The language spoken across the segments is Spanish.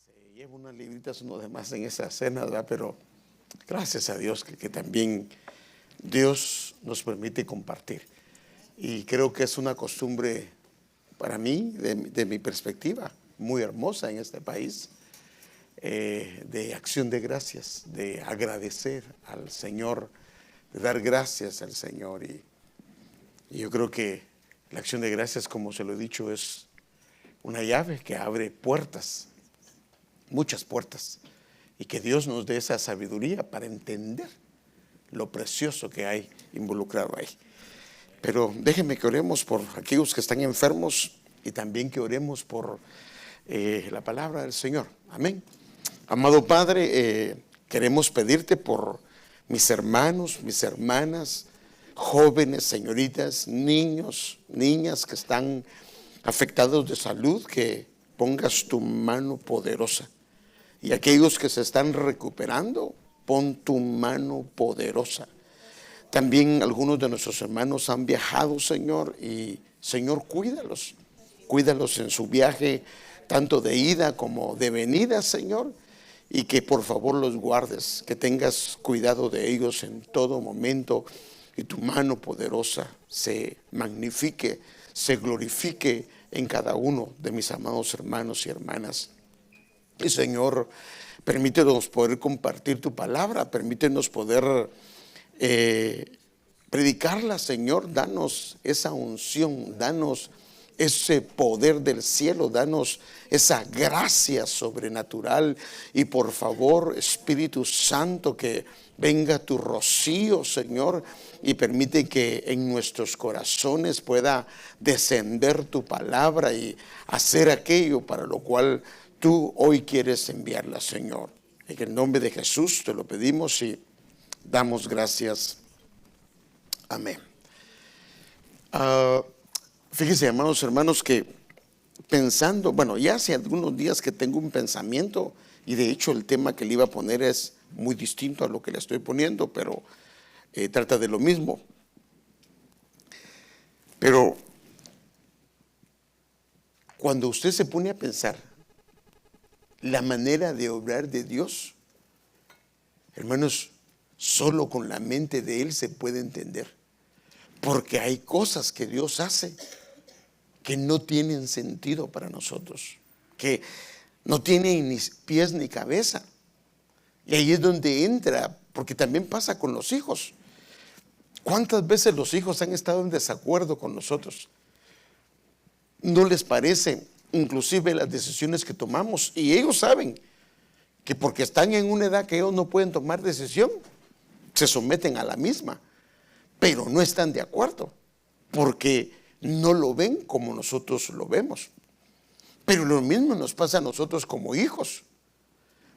Se lleva unas libritas uno de más en esa cena, ¿verdad? Pero gracias a Dios que también Dios nos permite compartir. Y creo que es una costumbre para mí, de mi perspectiva, muy hermosa en este país, de acción de gracias, de agradecer al Señor, de dar gracias al Señor. Y yo creo que la acción de gracias, como se lo he dicho, es una llave que abre puertas, muchas puertas, y que Dios nos dé esa sabiduría para entender lo precioso que hay involucrado ahí. Pero déjenme que oremos por aquellos que están enfermos y también que oremos por la palabra del Señor. Amén. Amado Padre, queremos pedirte por mis hermanos, mis hermanas, jóvenes, señoritas, niños, niñas que están afectados de salud, que pongas tu mano poderosa. Y aquellos que se están recuperando, pon tu mano poderosa. También algunos de nuestros hermanos han viajado, Señor, y Señor, cuídalos. Cuídalos en su viaje, tanto de ida como de venida, Señor, y que por favor los guardes, que tengas cuidado de ellos en todo momento, y tu mano poderosa se magnifique, se glorifique en cada uno de mis amados hermanos y hermanas. Y Señor, permítenos poder compartir tu palabra, permítenos poder predicarla, Señor. Danos esa unción, danos ese poder del cielo, danos esa gracia sobrenatural. Y por favor, Espíritu Santo, que venga tu rocío, Señor, y permite que en nuestros corazones pueda descender tu palabra y hacer aquello para lo cual tú hoy quieres enviarla, Señor. En el nombre de Jesús te lo pedimos y damos gracias. Amén. Fíjense, hermanos, que pensando, bueno, ya hace algunos días que tengo un pensamiento, y de hecho el tema que le iba a poner es muy distinto a lo que le estoy poniendo, pero trata de lo mismo. Pero cuando usted se pone a pensar la manera de obrar de Dios, hermanos, solo con la mente de Él se puede entender. Porque hay cosas que Dios hace que no tienen sentido para nosotros, que no tienen ni pies ni cabeza. Y ahí es donde entra, porque también pasa con los hijos. ¿Cuántas veces los hijos han estado en desacuerdo con nosotros? ¿No les parece inclusive las decisiones que tomamos? Y ellos saben que porque están en una edad que ellos no pueden tomar decisión, se someten a la misma, pero no están de acuerdo, porque no lo ven como nosotros lo vemos. Pero lo mismo nos pasa a nosotros como hijos.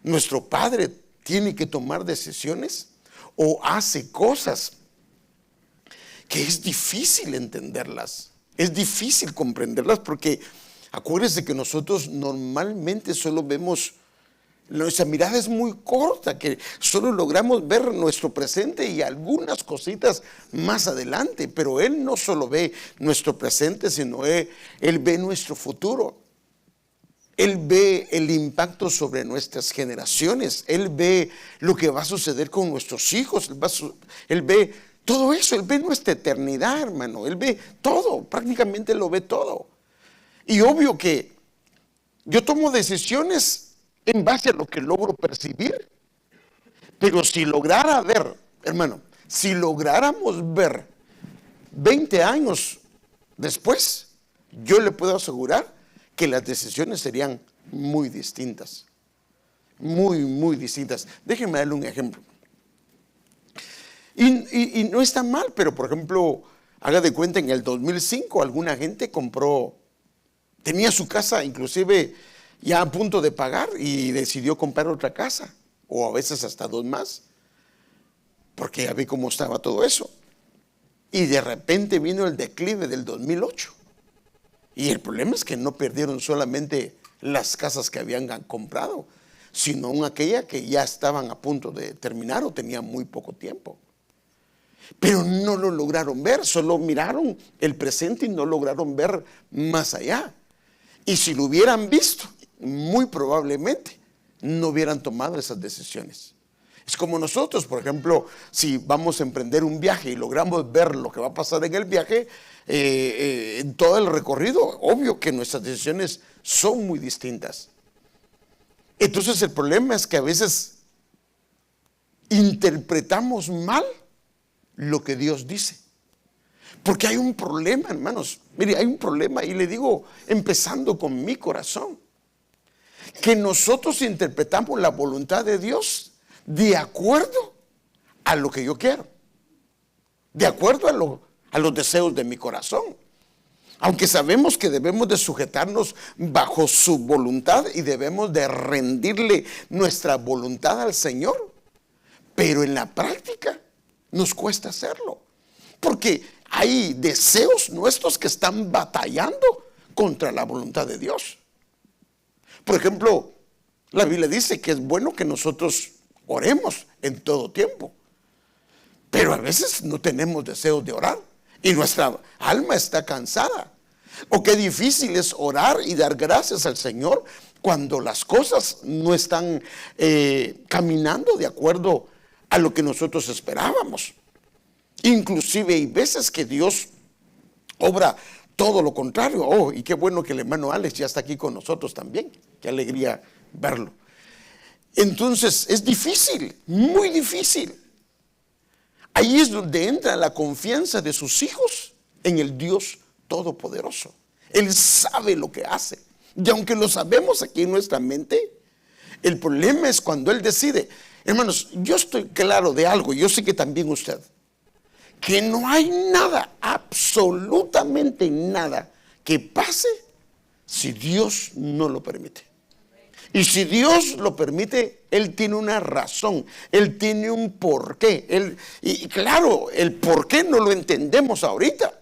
Nuestro padre tiene que tomar decisiones o hace cosas que es difícil entenderlas, es difícil comprenderlas, porque acuérdense que nosotros normalmente solo vemos, nuestra mirada es muy corta, que solo logramos ver nuestro presente y algunas cositas más adelante, pero Él no solo ve nuestro presente, sino Él ve nuestro futuro. Él ve el impacto sobre nuestras generaciones, Él ve lo que va a suceder con nuestros hijos, Él ve todo eso, Él ve nuestra eternidad, hermano, Él ve todo, prácticamente lo ve todo. Y obvio que yo tomo decisiones en base a lo que logro percibir. Pero si lograra ver, hermano, si lográramos ver 20 años después, yo le puedo asegurar que las decisiones serían muy distintas. Muy, muy distintas. Déjenme darle un ejemplo. Y no está mal, pero por ejemplo, haga de cuenta, en el 2005 alguna gente tenía su casa inclusive ya a punto de pagar y decidió comprar otra casa, o a veces hasta dos más, porque ya vi cómo estaba todo eso. Y de repente vino el declive del 2008. Y el problema es que no perdieron solamente las casas que habían comprado, sino aquella que ya estaban a punto de terminar o tenían muy poco tiempo. Pero no lo lograron ver, solo miraron el presente y no lograron ver más allá. Y si lo hubieran visto, muy probablemente no hubieran tomado esas decisiones. Es como nosotros, por ejemplo, si vamos a emprender un viaje y logramos ver lo que va a pasar en el viaje, en todo el recorrido, obvio que nuestras decisiones son muy distintas. Entonces el problema es que a veces interpretamos mal lo que Dios dice. Porque hay un problema, hermanos. Mire, hay un problema, y le digo, empezando con mi corazón, que nosotros interpretamos la voluntad de Dios de acuerdo a lo que yo quiero, de acuerdo a los deseos de mi corazón. Aunque sabemos que debemos de sujetarnos bajo su voluntad y debemos de rendirle nuestra voluntad al Señor, pero en la práctica nos cuesta hacerlo, porque hay deseos nuestros que están batallando contra la voluntad de Dios. Por ejemplo, la Biblia dice que es bueno que nosotros oremos en todo tiempo, pero a veces no tenemos deseos de orar y nuestra alma está cansada. O qué difícil es orar y dar gracias al Señor cuando las cosas no están caminando de acuerdo a lo que nosotros esperábamos. Inclusive hay veces que Dios obra todo lo contrario. Oh, y qué bueno que el hermano Alex ya está aquí con nosotros también. Qué alegría verlo. Entonces es difícil, muy difícil. Ahí es donde entra la confianza de sus hijos en el Dios Todopoderoso. Él sabe lo que hace. Y aunque lo sabemos aquí en nuestra mente, el problema es cuando Él decide. Hermanos, yo estoy claro de algo, yo sé que también usted, que no hay nada, absolutamente nada que pase si Dios no lo permite. Y si Dios lo permite, Él tiene una razón, Él tiene un porqué. Y claro, el porqué no lo entendemos ahorita,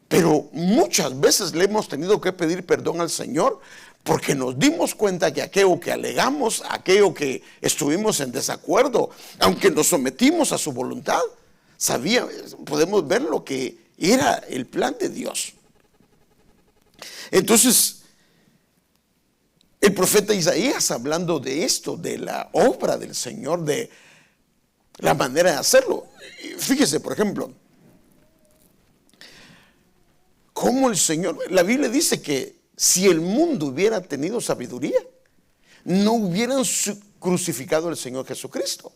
pero muchas veces le hemos tenido que pedir perdón al Señor porque nos dimos cuenta que aquello que alegamos, aquello que estuvimos en desacuerdo, aunque nos sometimos a su voluntad, podemos ver lo que era el plan de Dios. Entonces, el profeta Isaías, hablando de esto, de la obra del Señor, de la manera de hacerlo, fíjese, por ejemplo, cómo el Señor, la Biblia dice que si el mundo hubiera tenido sabiduría, no hubieran crucificado al Señor Jesucristo.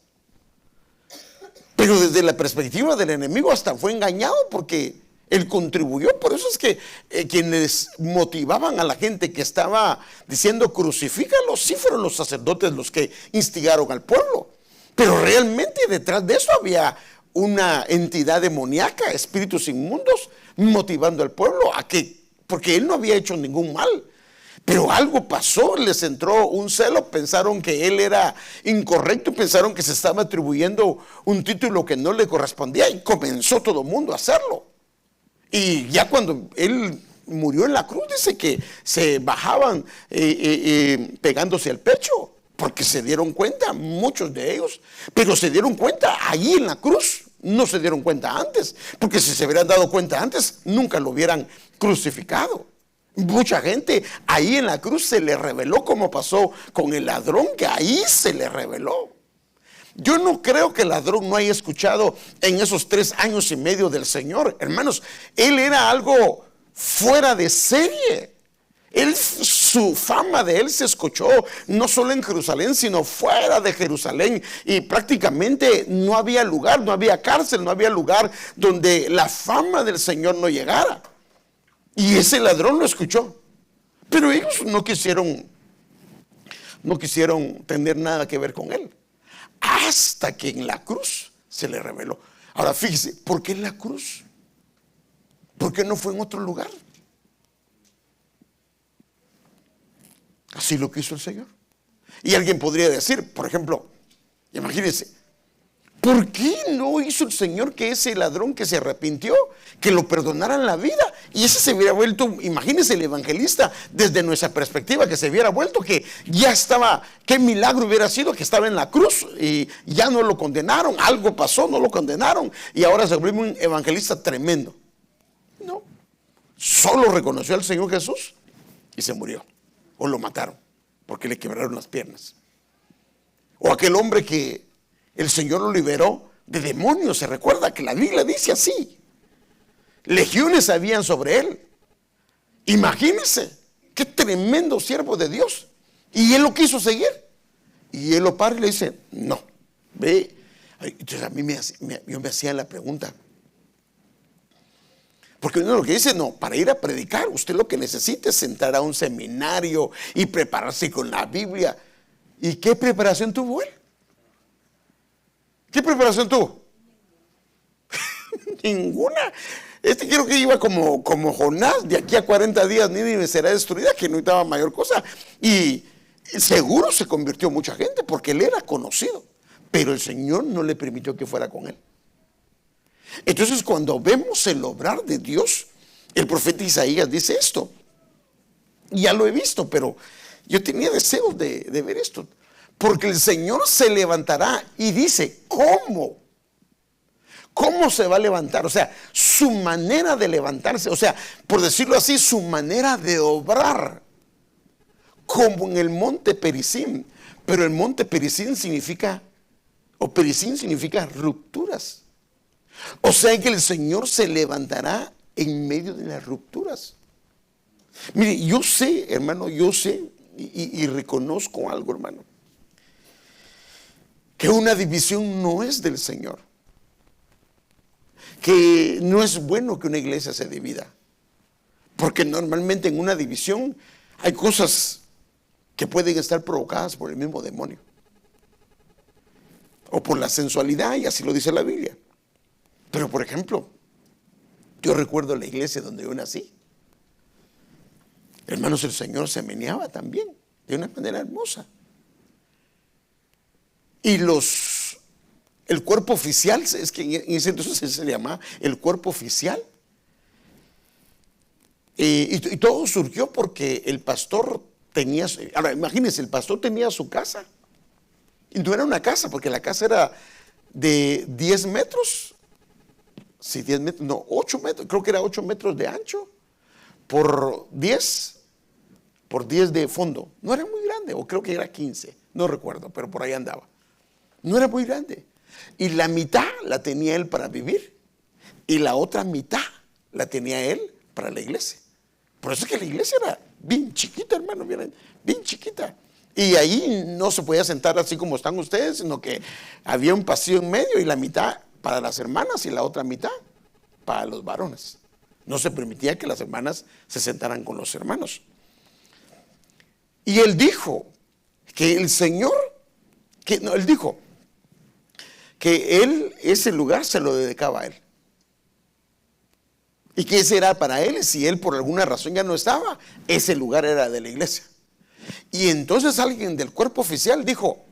Pero desde la perspectiva del enemigo hasta fue engañado porque Él contribuyó. Por eso es que quienes motivaban a la gente que estaba diciendo crucifícalo, sí fueron los sacerdotes los que instigaron al pueblo. Pero realmente detrás de eso había una entidad demoníaca, espíritus inmundos, motivando al pueblo porque Él no había hecho ningún mal. Pero algo pasó, les entró un celo, pensaron que Él era incorrecto, pensaron que se estaba atribuyendo un título que no le correspondía y comenzó todo el mundo a hacerlo. Y ya cuando Él murió en la cruz, dice que se bajaban pegándose al pecho, porque se dieron cuenta, muchos de ellos, pero se dieron cuenta allí en la cruz, no se dieron cuenta antes, porque si se hubieran dado cuenta antes, nunca lo hubieran crucificado. Mucha gente ahí en la cruz se le reveló, como pasó con el ladrón, que ahí se le reveló. Yo no creo que el ladrón no haya escuchado en esos 3 años y medio del Señor. Hermanos, él era algo fuera de serie. Su fama de él se escuchó no solo en Jerusalén, sino fuera de Jerusalén. Y prácticamente no había lugar, no había cárcel, no había lugar donde la fama del Señor no llegara. Y ese ladrón lo escuchó. Pero ellos no quisieron tener nada que ver con él. Hasta que en la cruz se le reveló. Ahora fíjese, ¿por qué en la cruz? ¿Por qué no fue en otro lugar? Así lo quiso el Señor. Y alguien podría decir, por ejemplo, imagínense, ¿por qué no hizo el Señor que ese ladrón que se arrepintió, que lo perdonaran la vida? Y ese se hubiera vuelto, imagínense el evangelista desde nuestra perspectiva, que se hubiera vuelto, que ya estaba, qué milagro hubiera sido que estaba en la cruz y ya no lo condenaron, algo pasó, no lo condenaron y ahora se volvió un evangelista tremendo. No, solo reconoció al Señor Jesús y se murió. o lo mataron porque le quebraron las piernas. O aquel hombre que el Señor lo liberó de demonios. Se recuerda que la Biblia dice así: legiones habían sobre él. Imagínense, qué tremendo siervo de Dios. Y él lo quiso seguir. Y él lo para y le dice: no, ve. Entonces a mí yo me hacía la pregunta, porque uno lo que dice: no, para ir a predicar usted lo que necesita es entrar a un seminario y prepararse con la Biblia. ¿Y qué preparación tuvo él? ¿Qué preparación tuvo? Ninguna. Creo que iba como Jonás: de aquí a 40 días Nínive será destruida, que no necesitaba mayor cosa. Y seguro se convirtió mucha gente porque él era conocido, pero el Señor no le permitió que fuera con él. Entonces, cuando vemos el obrar de Dios, el profeta Isaías dice esto. Ya lo he visto, pero yo tenía deseos de ver esto. Porque el Señor se levantará, y dice: ¿cómo? ¿Cómo se va a levantar? O sea, su manera de levantarse, o sea, por decirlo así, su manera de obrar, como en el monte Perizim. Pero el monte Perizim significa, o Perizim significa rupturas. O sea que el Señor se levantará en medio de las rupturas. Mire, yo sé, hermano, yo sé y reconozco algo, hermano, que una división no es del Señor. Que no es bueno que una iglesia se divida, porque normalmente en una división hay cosas que pueden estar provocadas por el mismo demonio o por la sensualidad, y así lo dice la Biblia. Pero por ejemplo, yo recuerdo la iglesia donde yo nací, hermanos, el Señor se meneaba también de una manera hermosa. Y el cuerpo oficial, es que en ese entonces se le llamaba el cuerpo oficial. Y todo surgió porque el pastor tenía, ahora imagínense, el pastor tenía su casa. Y no era una casa, porque la casa era de 10 metros. Sí, 10 metros, no, 8 metros, creo que era 8 metros de ancho por 10 de fondo. No era muy grande, o creo que era 15, no recuerdo, pero por ahí andaba. No era muy grande. Y la mitad la tenía él para vivir, y la otra mitad la tenía él para la iglesia. Por eso es que la iglesia era bien chiquita, hermano, bien chiquita. Y ahí no se podía sentar así como están ustedes, sino que había un pasillo en medio, y la mitad para las hermanas y la otra mitad para los varones. No se permitía que las hermanas se sentaran con los hermanos. Y él dijo que el Señor, él dijo que él ese lugar se lo dedicaba a él. Y que ese era para él, si él por alguna razón ya no estaba, ese lugar era de la iglesia. Y entonces alguien del cuerpo oficial dijo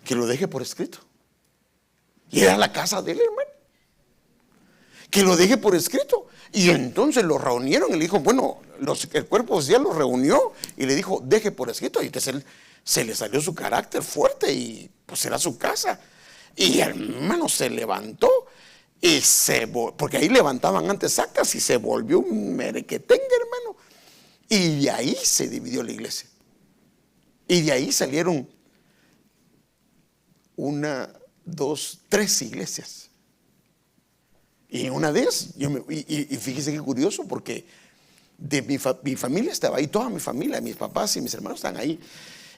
que lo deje por escrito. Y era la casa de él, hermano. Que lo deje por escrito. Y entonces lo reunieron y le dijo, bueno, el cuerpo oficial lo reunió y le dijo: deje por escrito. Y entonces él, se le salió su carácter fuerte, y pues era su casa. Y hermano, se levantó y porque ahí levantaban antes actas, y se volvió un merequetengue, hermano. Y de ahí se dividió la iglesia. Y de ahí salieron 1, 2, 3 iglesias. Y una de ellas, y fíjese qué curioso, porque de mi familia estaba ahí, toda mi familia, mis papás y mis hermanos están ahí.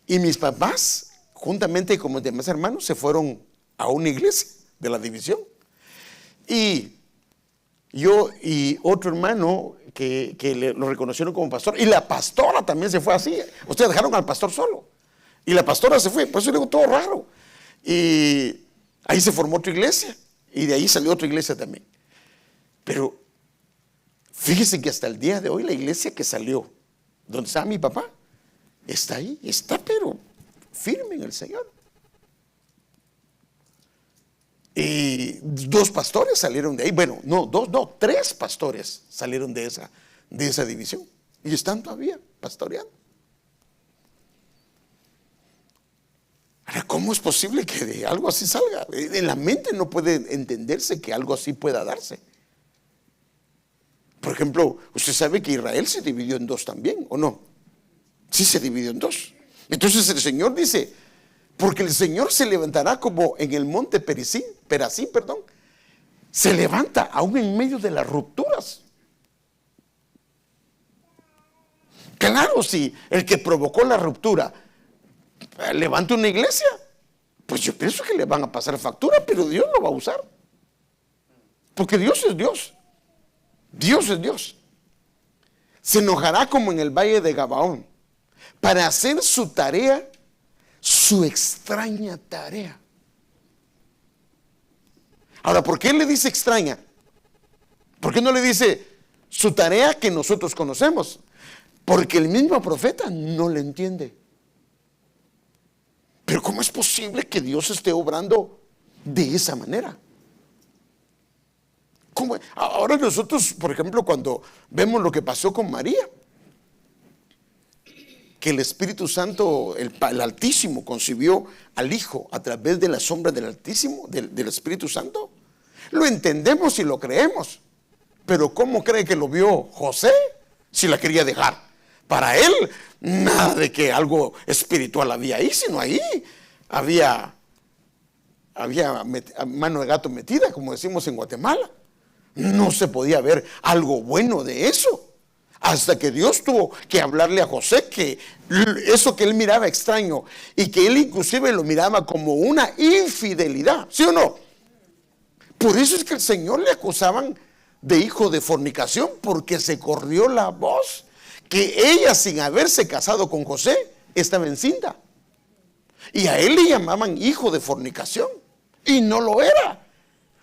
Y mis papás, juntamente con mis demás hermanos, se fueron a una iglesia de la división. Y yo y otro hermano que lo reconocieron como pastor, y la pastora también se fue así. Ustedes dejaron al pastor solo, y la pastora se fue. Por eso le digo, todo raro. Y ahí se formó otra iglesia, y de ahí salió otra iglesia también. Pero fíjese que hasta el día de hoy la iglesia que salió, donde estaba mi papá, está ahí, está pero firme en el Señor. Y 2 pastores salieron de ahí. Bueno, no, 3 pastores salieron de esa división, y están todavía pastoreando. Ahora, ¿cómo es posible que de algo así salga? En la mente no puede entenderse que algo así pueda darse. Por ejemplo, usted sabe que Israel se dividió en 2 también, ¿o no? Sí se dividió en dos. Entonces el Señor dice, porque el Señor se levantará como en el monte Perazín, se levanta aún en medio de las rupturas. Claro, si el que provocó la ruptura levanta una iglesia, pues yo pienso que le van a pasar factura, pero Dios lo va a usar. Porque Dios es Dios. Dios es Dios. Se enojará como en el valle de Gabaón para hacer su tarea, su extraña tarea. Ahora, ¿por qué le dice extraña? ¿Por qué no le dice su tarea que nosotros conocemos? Porque el mismo profeta no le entiende. Pero ¿cómo es posible que Dios esté obrando de esa manera? ¿Cómo? Ahora nosotros, por ejemplo, cuando vemos lo que pasó con María, que el Espíritu Santo, el Altísimo, concibió al Hijo a través de la sombra del Altísimo, del Espíritu Santo, lo entendemos y lo creemos. Pero ¿cómo cree que lo vio José si la quería dejar? Para él, nada de que algo espiritual había ahí, sino ahí había mano de gato metida, como decimos en Guatemala. No se podía ver algo bueno de eso. Hasta que Dios tuvo que hablarle a José que eso que él miraba extraño y que él inclusive lo miraba como una infidelidad, ¿sí o no? Por eso es que el Señor le acusaban de hijo de fornicación, porque se corrió la voz que ella, sin haberse casado con José, estaba encinta. Y a él le llamaban hijo de fornicación, y no lo era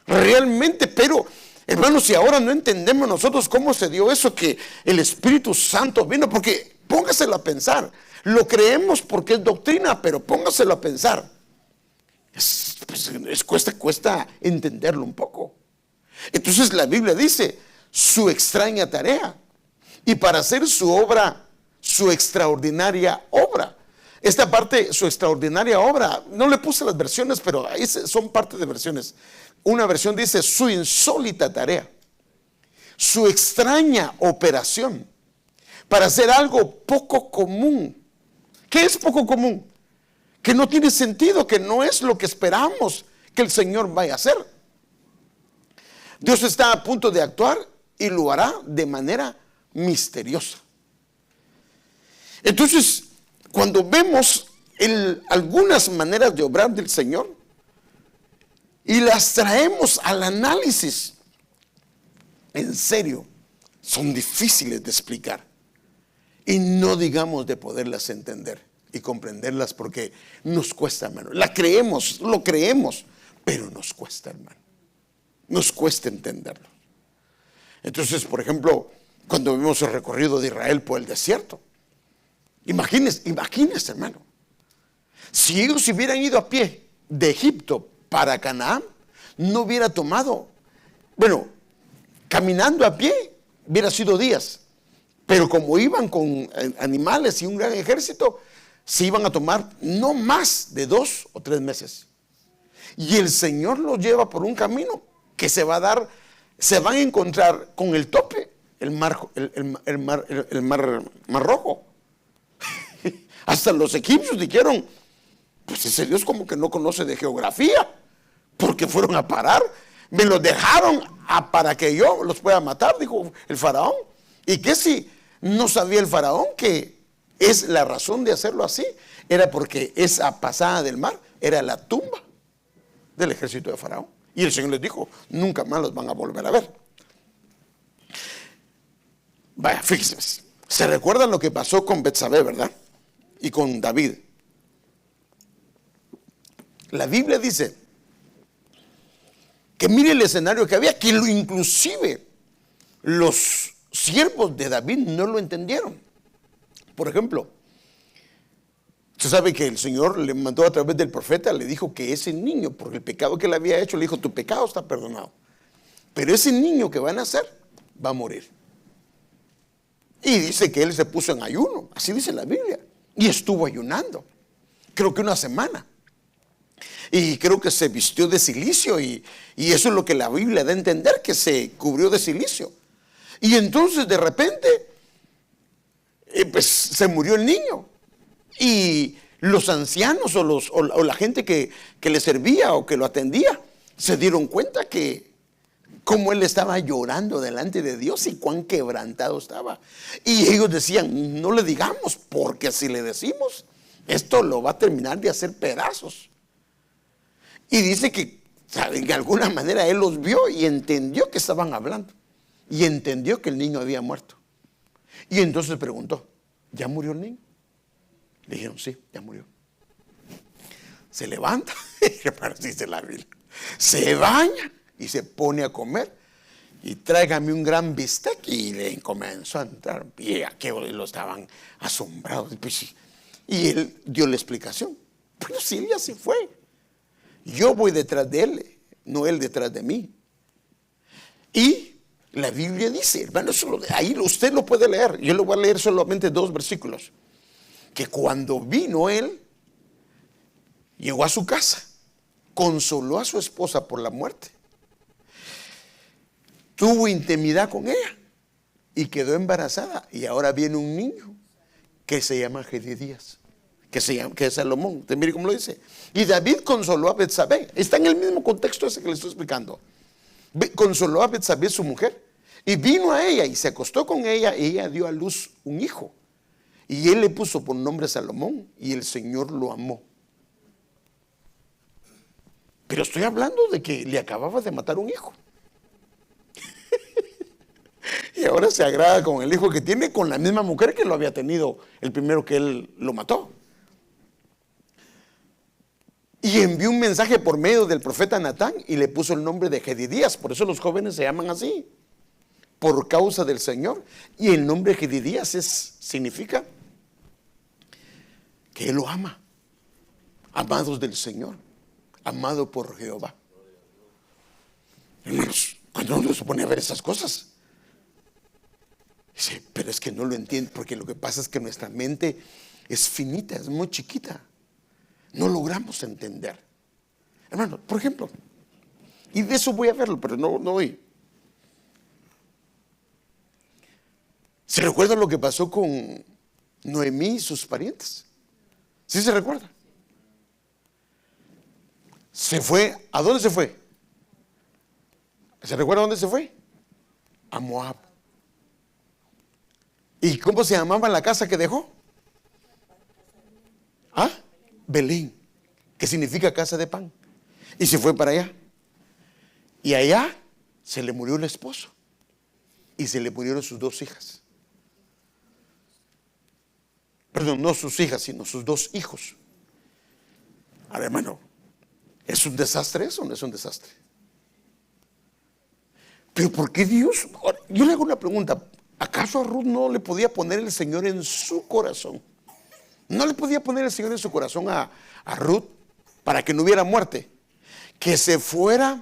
realmente. Pero hermanos, si ahora no entendemos nosotros cómo se dio eso, que el Espíritu Santo vino, porque póngaselo a pensar, lo creemos porque es doctrina, pero póngaselo a pensar, cuesta entenderlo un poco. Entonces la Biblia dice su extraña tarea, y para hacer su obra, su extraordinaria obra. Esta parte, su extraordinaria obra, no le puse las versiones, pero ahí son parte de versiones. Una versión dice su insólita tarea, su extraña operación, para hacer algo poco común. ¿Qué es poco común? Que no tiene sentido, que no es lo que esperamos que el Señor vaya a hacer. Dios está a punto de actuar y lo hará de manera misteriosa. Entonces, cuando vemos algunas maneras de obrar del Señor y las traemos al análisis, en serio, son difíciles de explicar, y no digamos de poderlas entender y comprenderlas, porque nos cuesta, hermano. La creemos, lo creemos, pero nos cuesta, hermano. Nos cuesta entenderlo. Entonces, por ejemplo, cuando vimos el recorrido de Israel por el desierto, imagínense, hermano, si ellos hubieran ido a pie de Egipto para Canaán, no hubiera tomado, caminando a pie hubiera sido días, pero como iban con animales y un gran ejército, se iban a tomar no más de 2 o 3 meses. Y el Señor los lleva por un camino que se van a encontrar con el tope, el mar Rojo. Hasta los egipcios dijeron, pues ese Dios como que no conoce de geografía, porque fueron a parar, me los dejaron para que yo los pueda matar, dijo el faraón. Y que si no sabía el faraón que es la razón de hacerlo así, era porque esa pasada del mar era la tumba del ejército de faraón. Y el Señor les dijo, nunca más los van a volver a ver. Vaya, fíjense, se recuerdan lo que pasó con Betsabé, ¿verdad? Y con David. La Biblia dice que mire el escenario que había, que inclusive los siervos de David no lo entendieron. Por ejemplo, usted sabe que el Señor le mandó a través del profeta, le dijo que ese niño, por el pecado que le había hecho, le dijo, tu pecado está perdonado, pero ese niño que va a nacer va a morir. Y dice que él se puso en ayuno, así dice la Biblia, y estuvo ayunando, creo que una semana. Y creo que se vistió de cilicio, y eso es lo que la Biblia da a entender, que se cubrió de cilicio. Y entonces de repente pues se murió el niño. Y los ancianos o la gente que le servía o que lo atendía se dieron cuenta que cómo él estaba llorando delante de Dios y cuán quebrantado estaba. Y ellos decían, no le digamos, porque si le decimos, esto lo va a terminar de hacer pedazos. Y dice que, ¿saben? De alguna manera él los vio y entendió que estaban hablando. Y entendió que el niño había muerto. Y entonces preguntó, ¿ya murió el niño? Le dijeron, sí, ya murió. Se levanta, dice la Biblia, se baña y se pone a comer. Y tráigame un gran bistec. Y le comenzó a entrar. Y aquellos lo estaban asombrados. Y él dio la explicación. Pero si él ya se fue, yo voy detrás de él, no él detrás de mí. Y la Biblia dice, hermano, ahí usted lo puede leer. Yo le voy a leer solamente 2 versículos. Que cuando vino él, llegó a su casa, consoló a su esposa por la muerte, tuvo intimidad con ella y quedó embarazada. Y ahora viene un niño que se llama Jedidías, que es Salomón. Usted mire cómo lo dice. Y David consoló a Betsabé. Está en el mismo contexto ese que le estoy explicando. Consoló a Betsabé, su mujer, y vino a ella y se acostó con ella, y ella dio a luz un hijo. Y él le puso por nombre Salomón, y el Señor lo amó. Pero estoy hablando de que le acababa de matar un hijo. Y ahora se agrada con el hijo que tiene, con la misma mujer que lo había tenido el primero que él lo mató. Y envió un mensaje por medio del profeta Natán y le puso el nombre de Jedidías. Por eso los jóvenes se llaman así, por causa del Señor. Y el nombre Jedidías significa que él lo ama. Amados del Señor, amado por Jehová. Hermanos, cuando uno se pone a ver esas cosas, dice, pero es que no lo entiendo, porque lo que pasa es que nuestra mente es finita, es muy chiquita. No logramos entender. Hermano, por ejemplo, y de eso voy a verlo, pero no hoy. ¿Se recuerda lo que pasó con Noemí y sus parientes? ¿Sí se recuerda? Se fue, ¿a dónde se fue? ¿Se recuerda dónde se fue? A Moab. ¿Y cómo se llamaba la casa que dejó? ¿Ah? Belén, que significa casa de pan. Y se fue para allá. Y allá se le murió el esposo. Y se le murieron sus 2 hijas. Perdón, no sus hijas, sino sus 2 hijos. Ahora, hermano, ¿es un desastre eso o no es un desastre? Pero ¿por qué Dios? Yo le hago una pregunta. ¿Acaso a Ruth no le podía poner el Señor en su corazón? ¿No le podía poner el Señor en su corazón a Ruth para que no hubiera muerte? Que se fuera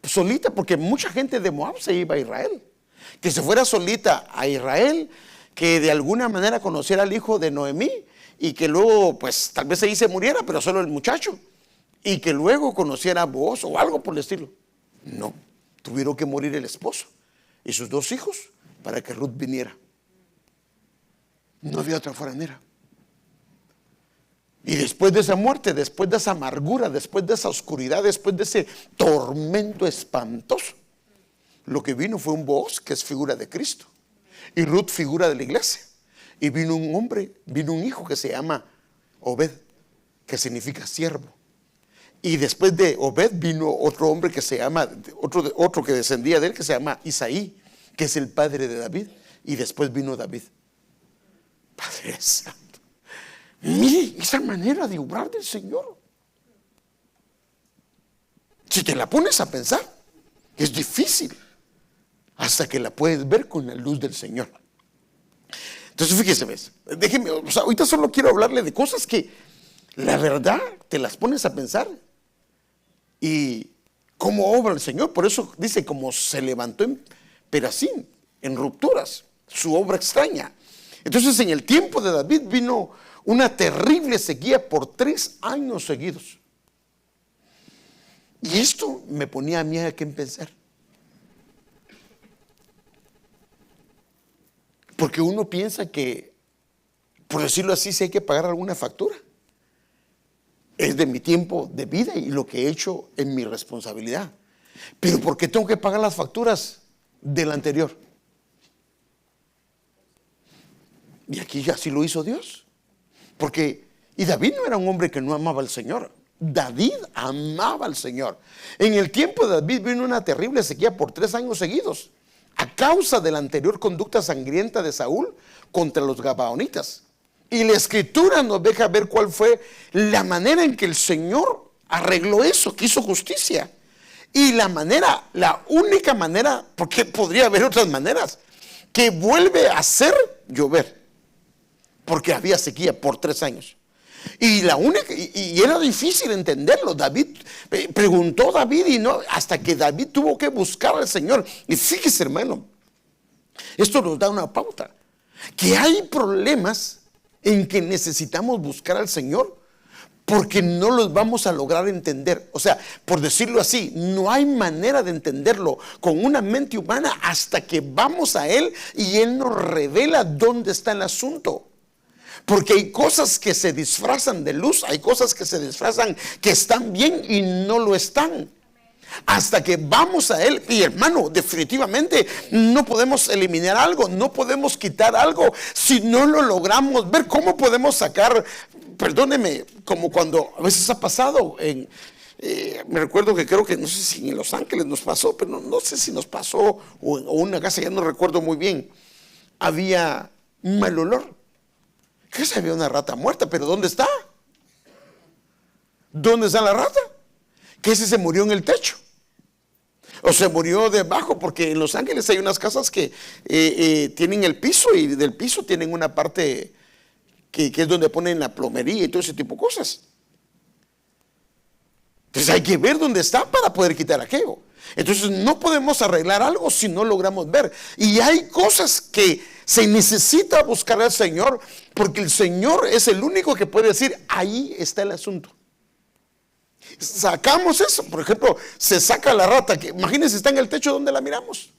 solita, porque mucha gente de Moab se iba a Israel. Que se fuera solita a Israel, que de alguna manera conociera al hijo de Noemí y que luego, pues tal vez ahí se muriera, pero solo el muchacho. Y que luego conociera a Booz o algo por el estilo. No, tuvieron que morir el esposo y sus 2 hijos para que Ruth viniera. No había otra manera. Y después de esa muerte, después de esa amargura, después de esa oscuridad, después de ese tormento espantoso, lo que vino fue un Booz, que es figura de Cristo, y Ruth, figura de la iglesia. Y vino un hombre, vino un hijo que se llama Obed, que significa siervo. Y después de Obed vino otro hombre que se llama, otro que descendía de él, que se llama Isaí, que es el padre de David. Y después vino David. Padre Santo, mire esa manera de obrar del Señor. Si te la pones a pensar, es difícil hasta que la puedes ver con la luz del Señor. Entonces fíjese, ¿ves? Déjeme, ahorita solo quiero hablarle de cosas que la verdad te las pones a pensar y cómo obra el Señor. Por eso dice, como se levantó en Perasín, en rupturas, su obra extraña. Entonces en el tiempo de David vino una terrible sequía por 3 años seguidos. Y esto me ponía a mí a qué pensar. Porque uno piensa que, por decirlo así, si hay que pagar alguna factura, es de mi tiempo de vida y lo que he hecho en mi responsabilidad. Pero ¿por qué tengo que pagar las facturas del anterior? Y aquí ya sí lo hizo Dios. Y David no era un hombre que no amaba al Señor. David amaba al Señor. En el tiempo de David vino una terrible sequía por 3 años seguidos, a causa de la anterior conducta sangrienta de Saúl contra los gabaonitas. Y la escritura nos deja ver cuál fue la manera en que el Señor arregló eso, que hizo justicia. Y la única manera, porque podría haber otras maneras, que vuelve a hacer llover, porque había sequía por 3 años. Y era difícil entenderlo. Preguntó David y no, hasta que David tuvo que buscar al Señor. Y fíjese, hermano, esto nos da una pauta, que hay problemas en que necesitamos buscar al Señor, porque no los vamos a lograr entender. O sea, por decirlo así, no hay manera de entenderlo con una mente humana hasta que vamos a Él y Él nos revela dónde está el asunto. Porque hay cosas que se disfrazan de luz, hay cosas que se disfrazan que están bien y no lo están. Hasta que vamos a Él. Y hermano, definitivamente no podemos eliminar algo, no podemos quitar algo si no lo logramos ver. ¿Cómo podemos sacar? Perdóneme, como cuando a veces ha pasado me recuerdo que creo que, no sé si en Los Ángeles nos pasó, pero no sé si nos pasó o en una casa, ya no recuerdo muy bien. Había un mal olor. Que se había una rata muerta, pero ¿dónde está? ¿Dónde está la rata? Que ese se murió en el techo o se murió debajo, porque en Los Ángeles hay unas casas que tienen el piso, y del piso tienen una parte que es donde ponen la plomería y todo ese tipo de cosas. Entonces hay que ver dónde está para poder quitar aquello. Entonces no podemos arreglar algo si no logramos ver. Y hay cosas que se necesita buscar al Señor, porque el Señor es el único que puede decir, ahí está el asunto. Sacamos eso. Por ejemplo, se saca la rata, que imagínense, está en el techo, donde la miramos.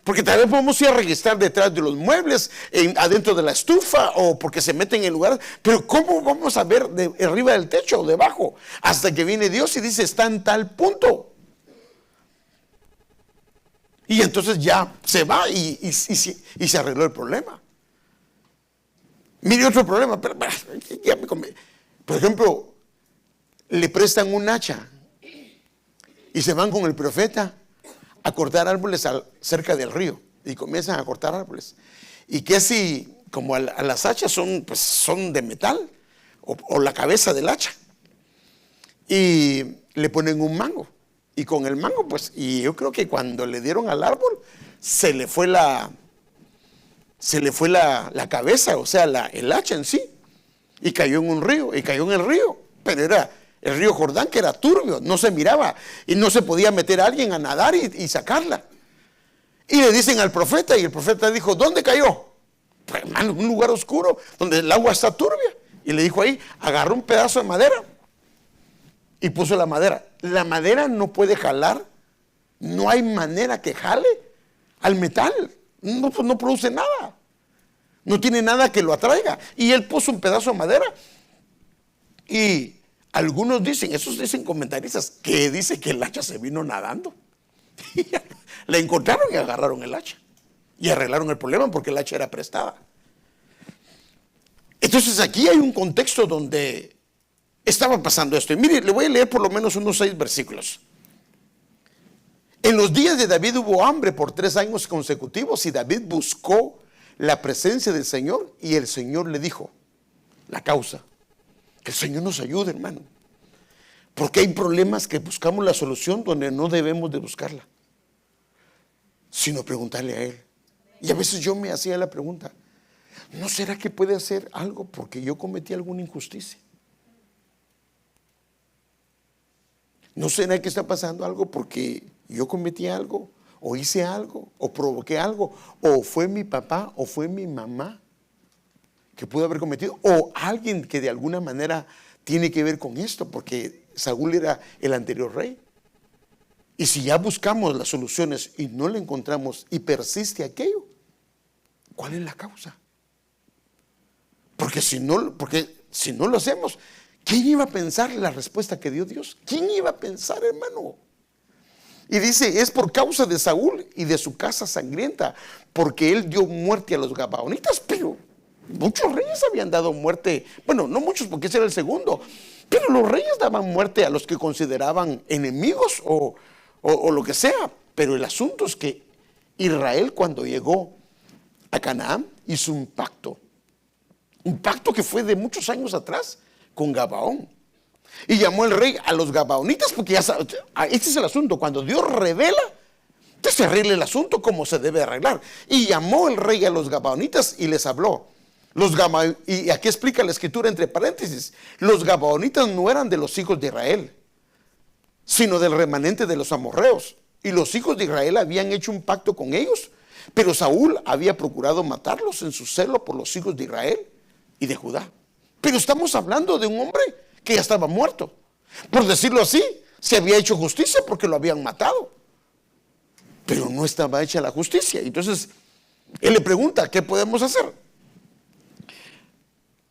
Porque tal vez podemos ir a registrar detrás de los muebles, adentro de la estufa, o porque se mete en el lugar. Pero ¿cómo vamos a ver de arriba del techo o debajo? Hasta que viene Dios y dice, está en tal punto. Y entonces ya se va y se arregló el problema. Mire otro problema. Por ejemplo, le prestan un hacha y se van con el profeta a cortar árboles cerca del río, y comienzan a cortar árboles. Y que si, como a las hachas son de metal, o la cabeza del hacha, y le ponen un mango. Y con el mango, y yo creo que cuando le dieron al árbol, se le fue la cabeza, o sea, el hacha en sí, y cayó en un río, y cayó en el río, pero era el río Jordán, que era turbio, no se miraba, y no se podía meter a alguien a nadar y sacarla. Y le dicen al profeta, y el profeta dijo, ¿dónde cayó? Pues, hermano, en un lugar oscuro, donde el agua está turbia. Y le dijo ahí, agarró un pedazo de madera y puso la madera. La madera no puede jalar, no hay manera que jale al metal, no produce nada, no tiene nada que lo atraiga. Y él puso un pedazo de madera, y algunos dicen comentaristas, que dice que el hacha se vino nadando. La encontraron y agarraron el hacha y arreglaron el problema, porque el hacha era prestada. Entonces aquí hay un contexto donde estaba pasando esto. Y mire, le voy a leer por lo menos unos 6 versículos. En los días de David hubo hambre por 3 años consecutivos, y David buscó la presencia del Señor, y el Señor le dijo la causa. Que el Señor nos ayude, hermano, porque hay problemas que buscamos la solución donde no debemos de buscarla, sino preguntarle a Él. Y a veces yo me hacía la pregunta, ¿no será que puede hacer algo porque yo cometí alguna injusticia? ¿No será que está pasando algo porque yo cometí algo, o hice algo, o provoqué algo, o fue mi papá, o fue mi mamá que pudo haber cometido, o alguien que de alguna manera tiene que ver con esto, porque Saúl era el anterior rey? Y si ya buscamos las soluciones y no le encontramos y persiste aquello, ¿Cuál es la causa? Porque si no lo hacemos, ¿quién iba a pensar la respuesta que dio Dios? ¿Quién iba a pensar, hermano? Y dice, es por causa de Saúl y de su casa sangrienta, porque él dio muerte a los gabaonitas. Pero muchos reyes habían dado muerte, bueno, no muchos porque ese era el segundo, pero los reyes daban muerte a los que consideraban enemigos o lo que sea. Pero el asunto es que Israel, cuando llegó a Canaán, hizo un pacto que fue de muchos años atrás con Gabaón. Y llamó el rey a los gabaonitas, porque ya sabe, este es el asunto. Cuando Dios revela, entonces se arregla el asunto como se debe arreglar. Y llamó el rey a los gabaonitas y les habló. Y aquí explica la escritura entre paréntesis: los gabaonitas no eran de los hijos de Israel, sino del remanente de los amorreos. Y los hijos de Israel habían hecho un pacto con ellos, pero Saúl había procurado matarlos en su celo por los hijos de Israel y de Judá. Pero estamos hablando de un hombre que ya estaba muerto. Por decirlo así, se había hecho justicia porque lo habían matado, pero no estaba hecha la justicia. Entonces él le pregunta, ¿qué podemos hacer?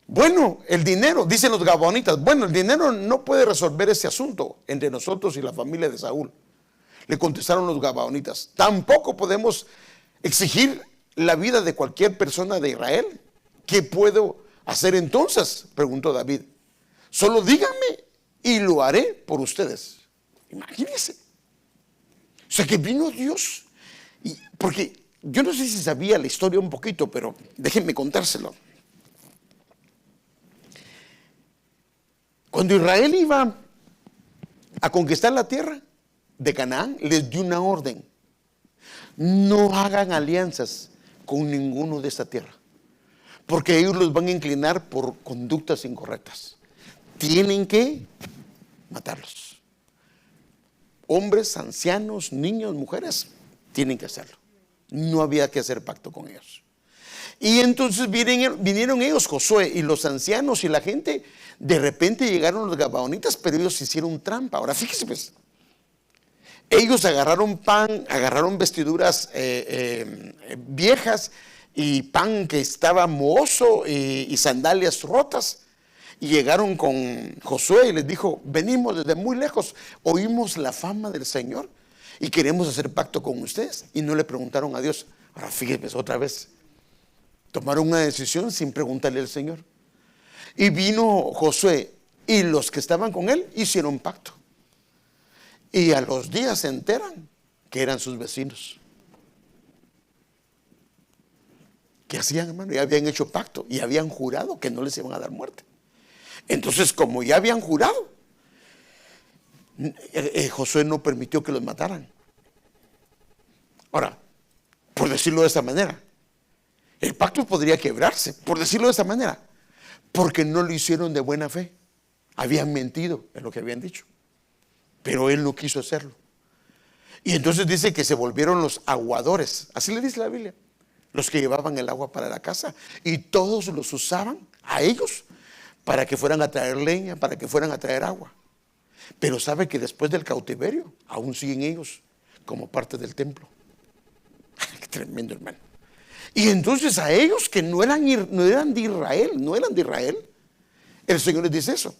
Bueno, el dinero, dicen los gabaonitas, bueno, el dinero no puede resolver ese asunto entre nosotros y la familia de Saúl. Le contestaron los gabaonitas, tampoco podemos exigir la vida de cualquier persona de Israel. ¿Qué puedo hacer entonces?, preguntó David. Solo díganme y lo haré por ustedes. Imagínense. O sea que vino Dios. Porque yo no sé si sabía la historia un poquito, pero déjenme contárselo. Cuando Israel iba a conquistar la tierra de Canaán, les dio una orden: no hagan alianzas con ninguno de esta tierra, porque ellos los van a inclinar por conductas incorrectas. Tienen que matarlos. Hombres, ancianos, niños, mujeres, tienen que hacerlo. No había que hacer pacto con ellos. Y entonces vinieron ellos, Josué y los ancianos y la gente. De repente llegaron los gabaonitas, pero ellos hicieron trampa. Ahora fíjense pues, ellos agarraron pan, agarraron vestiduras viejas y pan que estaba mohoso y sandalias rotas. Y llegaron con Josué y les dijo: venimos desde muy lejos, oímos la fama del Señor y queremos hacer pacto con ustedes. Y no le preguntaron a Dios. Ahora fíjense otra vez, tomaron una decisión sin preguntarle al Señor. Y vino Josué y los que estaban con él hicieron pacto. Y a los días se enteran que eran sus vecinos. ¿Qué hacían, hermano? Ya habían hecho pacto y habían jurado que no les iban a dar muerte. Entonces, como ya habían jurado, Josué no permitió que los mataran. Ahora, por decirlo de esta manera, el pacto podría quebrarse, por decirlo de esta manera, porque no lo hicieron de buena fe. Habían mentido en lo que habían dicho, pero él no quiso hacerlo. Y entonces dice que se volvieron los aguadores, así le dice la Biblia, los que llevaban el agua para la casa, y todos los usaban a ellos para que fueran a traer leña, para que fueran a traer agua. Pero sabe que después del cautiverio aún siguen ellos como parte del templo. Qué tremendo, hermano. Y entonces a ellos que no eran de Israel, el Señor les dice eso.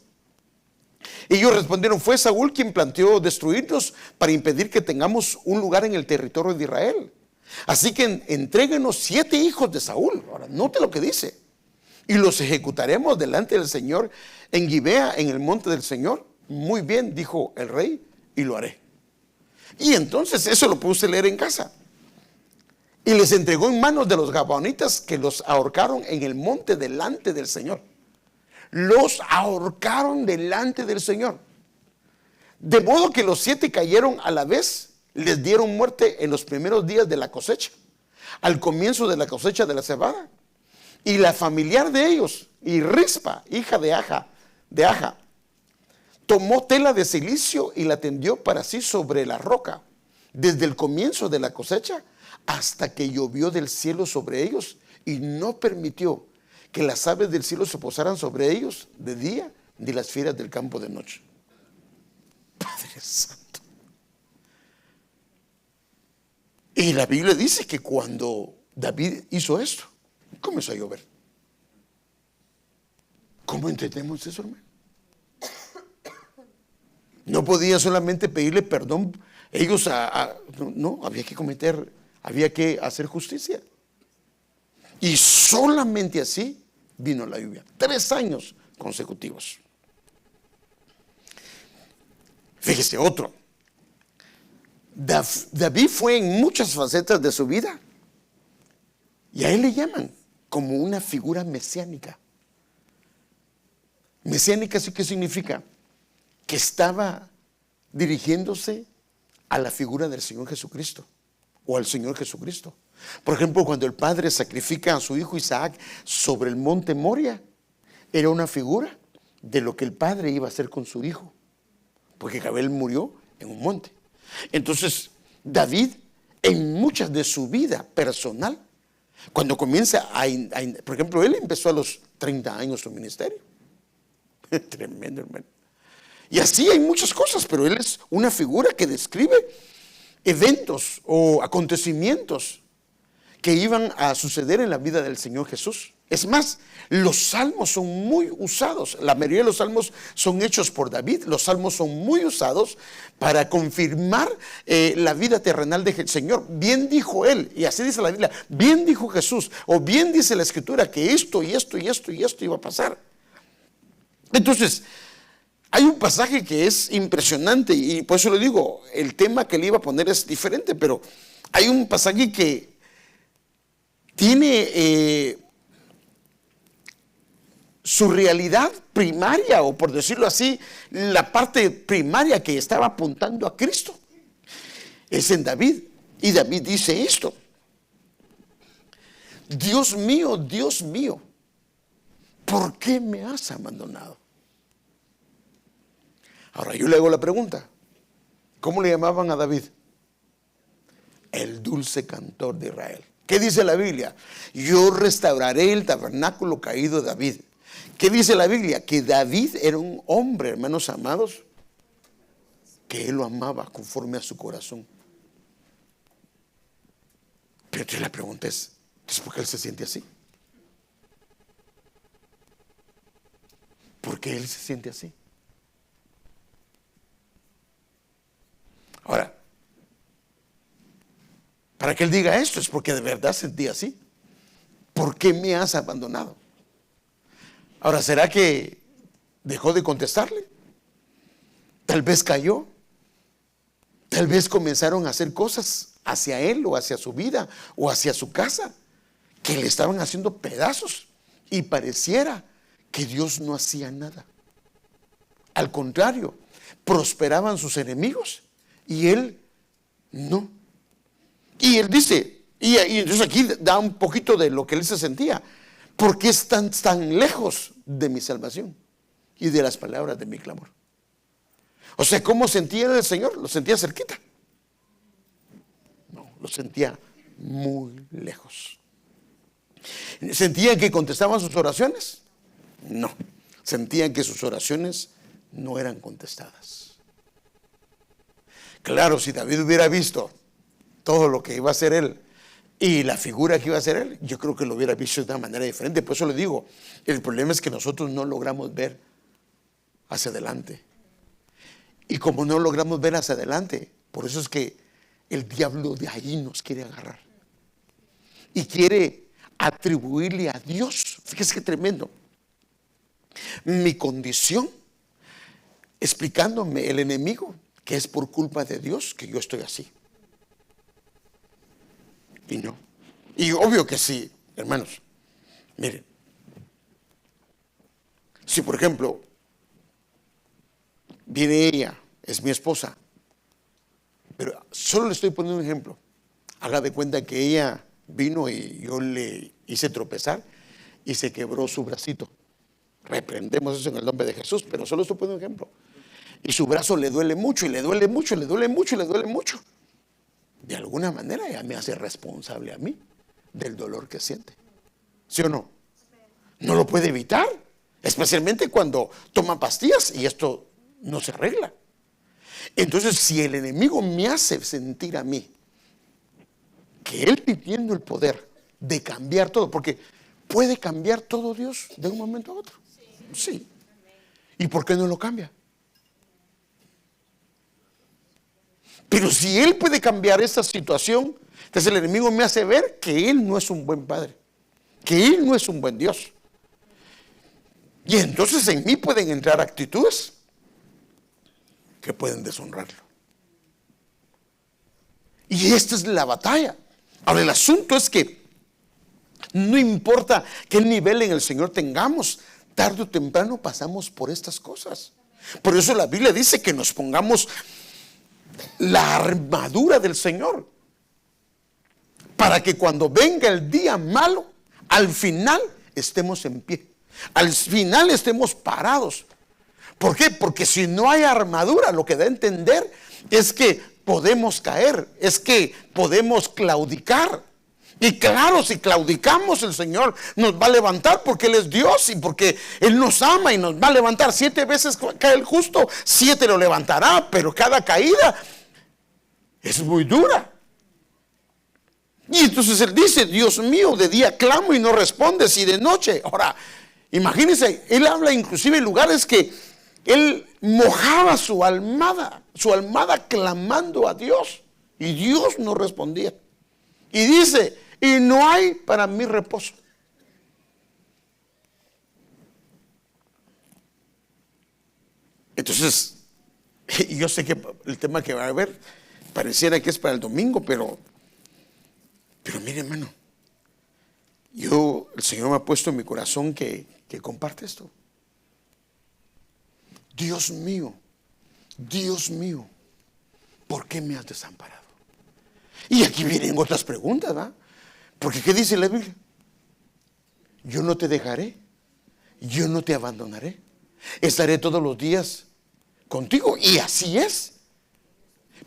Ellos respondieron: fue Saúl quien planteó destruirnos para impedir que tengamos un lugar en el territorio de Israel. Así que entréguenos 7 hijos de Saúl. Ahora, note lo que dice: y los ejecutaremos delante del Señor en Gibea, en el monte del Señor. Muy bien, dijo el rey, y lo haré. Y entonces eso lo puse a leer en casa. Y les entregó en manos de los gabaonitas, que los ahorcaron en el monte delante del Señor. Los ahorcaron delante del Señor. De modo que los 7 cayeron a la vez, les dieron muerte en los primeros días de la cosecha, al comienzo de la cosecha de la cebada. Y la familiar de ellos, y Rispa, hija de Aja, tomó tela de silicio y la tendió para sí sobre la roca, desde el comienzo de la cosecha hasta que llovió del cielo sobre ellos, y no permitió que las aves del cielo se posaran sobre ellos de día, ni las fieras del campo de noche. Padre Santo. Y la Biblia dice que cuando David hizo esto, comenzó a llover. ¿Cómo entendemos eso, hermano? No podía solamente pedirle perdón ellos no, había que hacer justicia. Y solamente así vino la lluvia. 3 años consecutivos. Fíjese otro. David fue en muchas facetas de su vida. Y a él le llaman como una figura mesiánica. Mesiánica, ¿sí qué significa? Que estaba dirigiéndose a la figura del Señor Jesucristo o al Señor Jesucristo. Por ejemplo, cuando el padre sacrifica a su hijo Isaac sobre el monte Moria, era una figura de lo que el padre iba a hacer con su hijo, porque Abel murió en un monte. Entonces, David, en muchas de su vida personal, cuando comienza por ejemplo, él empezó a los 30 años su ministerio. Tremendo, hermano. Y así hay muchas cosas, pero él es una figura que describe eventos o acontecimientos que iban a suceder en la vida del Señor Jesús. Es más, los salmos son muy usados. La mayoría de los salmos son hechos por David. Los salmos son muy usados para confirmar la vida terrenal del Señor. Bien dijo él, y así dice la Biblia, bien dijo Jesús, o bien dice la Escritura que esto y esto y esto y esto iba a pasar. Entonces, hay un pasaje que es impresionante y por eso le digo, el tema que le iba a poner es diferente, pero hay un pasaje que tiene su realidad primaria, o por decirlo así, la parte primaria que estaba apuntando a Cristo. Es en David, y David dice esto: Dios mío, ¿por qué me has abandonado? Ahora yo le hago la pregunta, ¿cómo le llamaban a David? El dulce cantor de Israel. ¿Qué dice la Biblia? Yo restauraré el tabernáculo caído de David. ¿Qué dice la Biblia? Que David era un hombre, hermanos amados, que él lo amaba conforme a su corazón. Pero entonces la pregunta es ¿por qué él se siente así? ¿Por qué él se siente así? Ahora, para que él diga esto es porque de verdad sentía así. ¿Por qué me has abandonado? Ahora, ¿será que dejó de contestarle? Tal vez cayó. Tal vez comenzaron a hacer cosas hacia él o hacia su vida o hacia su casa que le estaban haciendo pedazos y pareciera que Dios no hacía nada. Al contrario, prosperaban sus enemigos y él no. Y él dice, y entonces aquí da un poquito de lo que él se sentía. ¿Por qué están tan lejos de mi salvación y de las palabras de mi clamor? O sea, ¿cómo sentía el Señor? ¿Lo sentía cerquita? No, lo sentía muy lejos. ¿Sentían que contestaban sus oraciones? No, sentían que sus oraciones no eran contestadas. Claro, si David hubiera visto todo lo que iba a hacer él y la figura que iba a hacer él, yo creo que lo hubiera visto de una manera diferente. Por eso le digo, el problema es que nosotros no logramos ver hacia adelante. Y como no logramos ver hacia adelante, por eso es que el diablo de ahí nos quiere agarrar y quiere atribuirle a Dios. Fíjese qué tremendo. Mi condición, explicándome el enemigo que es por culpa de Dios que yo estoy así. Y no. Y obvio que sí, hermanos. Miren, si por ejemplo viene ella, es mi esposa, pero solo le estoy poniendo un ejemplo. Haga de cuenta que ella vino y yo le hice tropezar y se quebró su bracito. Reprendemos eso en el nombre de Jesús, pero solo estoy poniendo un ejemplo. Y su brazo le duele mucho, y le duele mucho, y le duele mucho, y le duele mucho. De alguna manera ella me hace responsable a mí del dolor que siente. ¿Sí o no? No lo puede evitar, especialmente cuando toma pastillas y esto no se arregla. Entonces, si el enemigo me hace sentir a mí que él tiene el poder de cambiar todo, porque ¿Puede cambiar todo Dios de un momento a otro? Sí. ¿Y por qué no lo cambia? Pero si Él puede cambiar esta situación, entonces el enemigo me hace ver que Él no es un buen padre, que Él no es un buen Dios. Y entonces en mí pueden entrar actitudes que pueden deshonrarlo. Y esta es la batalla. Ahora el asunto es que no importa qué nivel en el Señor tengamos, tarde o temprano pasamos por estas cosas. Por eso la Biblia dice que nos pongamos la armadura del Señor, para que cuando venga el día malo, al final estemos en pie, al final estemos parados. ¿Por qué? Porque si no hay armadura, lo que da a entender es que podemos caer, es que podemos claudicar. Y claro, si claudicamos, el Señor nos va a levantar, porque Él es Dios y porque Él nos ama y nos va a levantar. 7 veces cae el justo, 7 lo levantará, pero cada caída es muy dura. Y entonces Él dice: Dios mío, de día clamo y no respondes, y de noche. Ahora, imagínense, Él habla inclusive en lugares que Él mojaba su almohada clamando a Dios, y Dios no respondía. Y dice: y no hay para mí reposo. Entonces, yo sé que el tema que va a haber pareciera que es para el domingo, pero mire, hermano, el Señor me ha puesto en mi corazón que comparte esto. Dios mío, ¿por qué me has desamparado? Y aquí vienen otras preguntas, ¿verdad? Porque ¿qué dice la Biblia? Yo no te dejaré, yo no te abandonaré, estaré todos los días contigo. Y así es.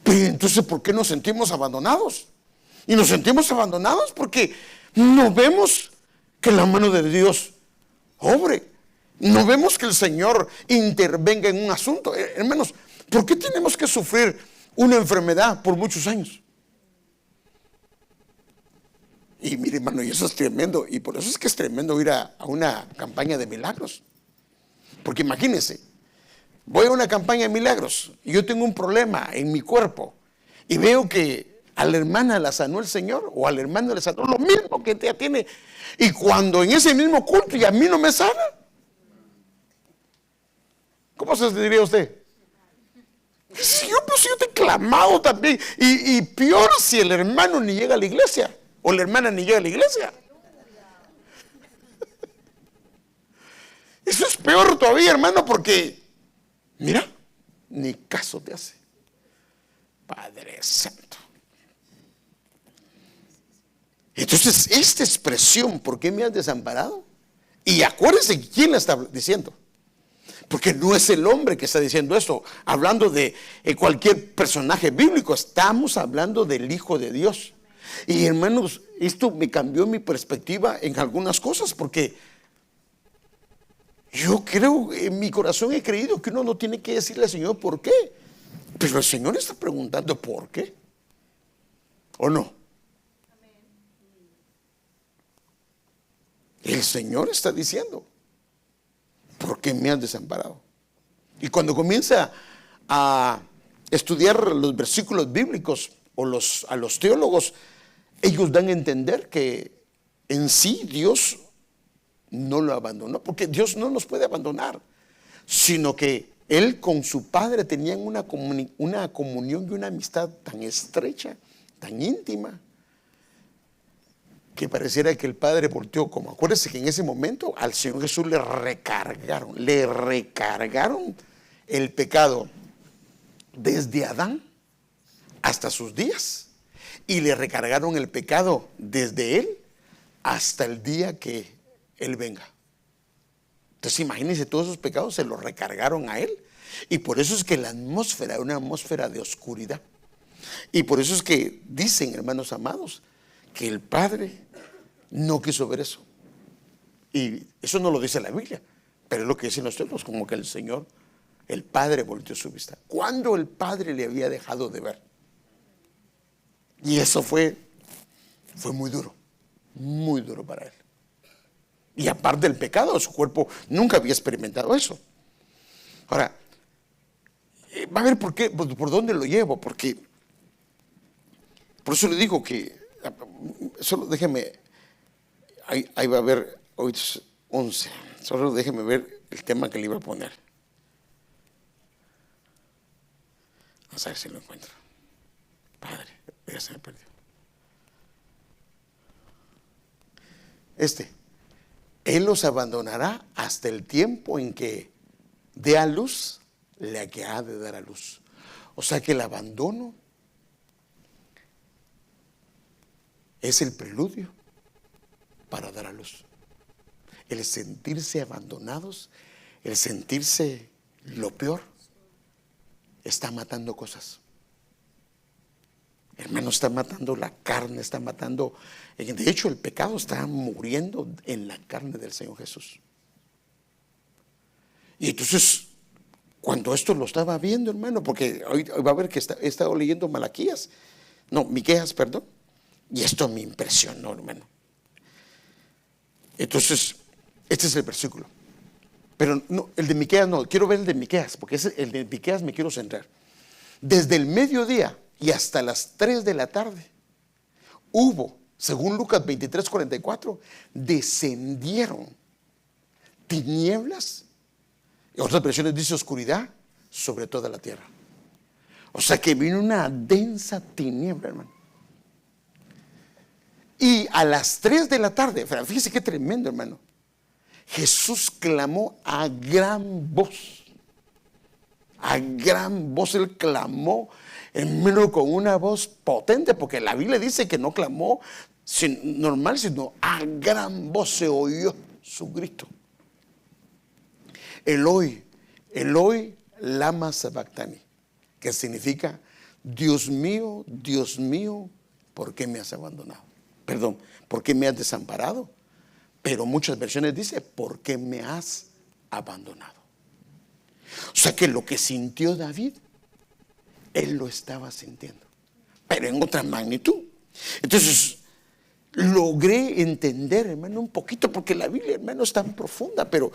Pero entonces, ¿por qué nos sentimos abandonados? Y nos sentimos abandonados porque no vemos que la mano de Dios obre, no vemos que el Señor intervenga en un asunto. Hermanos, ¿por qué tenemos que sufrir una enfermedad por muchos años? Y mire, hermano, y eso es tremendo. Y por eso es que es tremendo ir a una campaña de milagros. Porque imagínense, voy a una campaña de milagros y yo tengo un problema en mi cuerpo y veo que a la hermana la sanó el Señor, o al hermano le sanó lo mismo que ella tiene. Y cuando en ese mismo culto y a mí no me sana, ¿cómo se diría usted? Si yo te he clamado también. Y peor si el hermano ni llega a la iglesia, o la hermana ni llega a la iglesia. Eso es peor todavía, hermano, porque mira, ni caso te hace. Padre Santo. Entonces, esta expresión, ¿por qué me has desamparado? Y acuérdense quién la está diciendo. Porque no es el hombre que está diciendo esto, hablando de cualquier personaje bíblico. Estamos hablando del Hijo de Dios. Y hermanos, esto me cambió mi perspectiva en algunas cosas, porque yo creo, en mi corazón he creído que uno no tiene que decirle al Señor por qué. Pero el Señor está preguntando por qué. ¿O no? El Señor está diciendo: ¿por qué me has desamparado? Y cuando comienza a estudiar los versículos bíblicos o a los teólogos, ellos dan a entender que en sí Dios no lo abandonó, porque Dios no nos puede abandonar, sino que Él con su Padre tenían una comunión y una amistad tan estrecha, tan íntima, que pareciera que el Padre volteó. Como acuérdense que en ese momento al Señor Jesús le recargaron el pecado desde Adán hasta sus días, y le recargaron el pecado desde Él hasta el día que Él venga. Entonces imagínense, todos esos pecados se los recargaron a Él, y por eso es que la atmósfera es una atmósfera de oscuridad. Y por eso es que dicen, hermanos amados, que el Padre no quiso ver eso. Y eso no lo dice la Biblia, pero es lo que dicen los teólogos, como que el Señor, el Padre, volteó su vista cuando el Padre le había dejado de ver. Y eso fue muy duro para Él. Y aparte del pecado, su cuerpo nunca había experimentado eso. Ahora, va a ver por qué, por dónde lo llevo, porque por eso le digo que solo déjeme, ahí va a ver, hoy es 11, solo déjeme ver el tema que le iba a poner. Vamos a ver si lo encuentro. Padre, ya se me perdió. Él los abandonará hasta el tiempo en que dé a luz la que ha de dar a luz. O sea que el abandono es el preludio para dar a luz. El sentirse abandonados, el sentirse lo peor, está matando cosas. Hermano, está matando la carne, está matando. De hecho, el pecado está muriendo en la carne del Señor Jesús. Y entonces, cuando esto lo estaba viendo, hermano, porque hoy va a ver que he estado leyendo Miqueas, perdón, y esto me impresionó, hermano. Entonces, este es el versículo. Pero no, el de Miqueas no, quiero ver el de Miqueas, porque el de Miqueas me quiero centrar. Desde el mediodía y hasta las 3 de la tarde hubo, según Lucas 23:44, descendieron tinieblas, en otras versiones dice oscuridad, sobre toda la tierra. O sea que vino una densa tiniebla, hermano. Y a las 3 de la tarde, fíjese qué tremendo, hermano, Jesús clamó a gran voz. A gran voz Él clamó, hermano, con una voz potente, porque la Biblia dice que no clamó normal, sino a gran voz se oyó su grito. Eloi, Eloi, lama sabactani, que significa: Dios mío, ¿por qué me has abandonado? Perdón, ¿por qué me has desamparado? Pero muchas versiones dice: ¿por qué me has abandonado? O sea que lo que sintió David, él lo estaba sintiendo, pero en otra magnitud. Entonces, logré entender, hermano, un poquito, porque la Biblia, hermano, es tan profunda, pero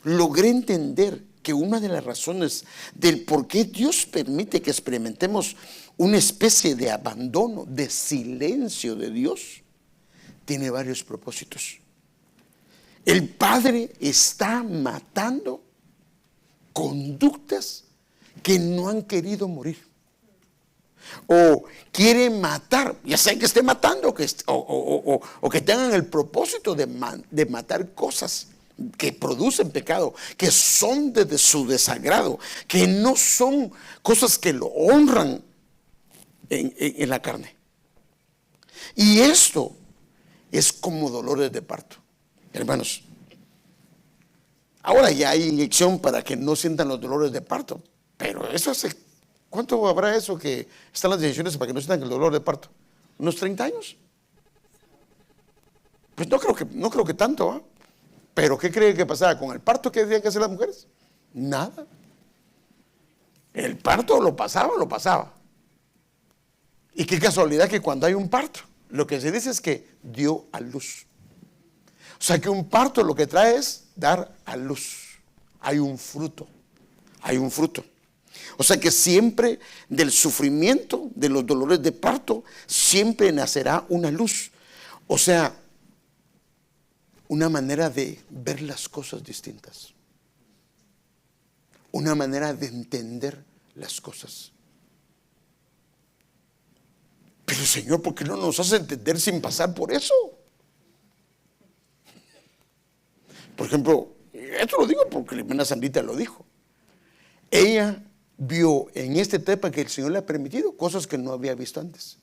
logré entender que una de las razones del por qué Dios permite que experimentemos una especie de abandono, de silencio de Dios, tiene varios propósitos. El Padre está matando conductas que no han querido morir, o quiere matar, ya sea que esté matando o que tengan el propósito de matar cosas que producen pecado, que son de su desagrado, que no son cosas que lo honran en la carne. Y esto es como dolores de parto, hermanos. Ahora ya hay inyección para que no sientan los dolores de parto, pero eso hace, ¿cuánto habrá eso que están las inyecciones para que no sientan el dolor de parto? ¿Unos 30 años? Pues no creo que tanto, ¿eh? Pero ¿qué cree que pasaba con el parto que tenían que hacer las mujeres? Nada. El parto lo pasaba. Y qué casualidad que cuando hay un parto, lo que se dice es que dio a luz. O sea que un parto lo que trae es dar a luz. Hay un fruto. O sea que siempre del sufrimiento, de los dolores de parto, siempre nacerá una luz. O sea, una manera de ver las cosas distintas. Una manera de entender las cosas. Pero Señor, ¿por qué no nos hace entender sin pasar por eso? Por ejemplo, esto lo digo porque la hermana Sandrita lo dijo. Ella vio en esta etapa que el Señor le ha permitido cosas que no había visto antes.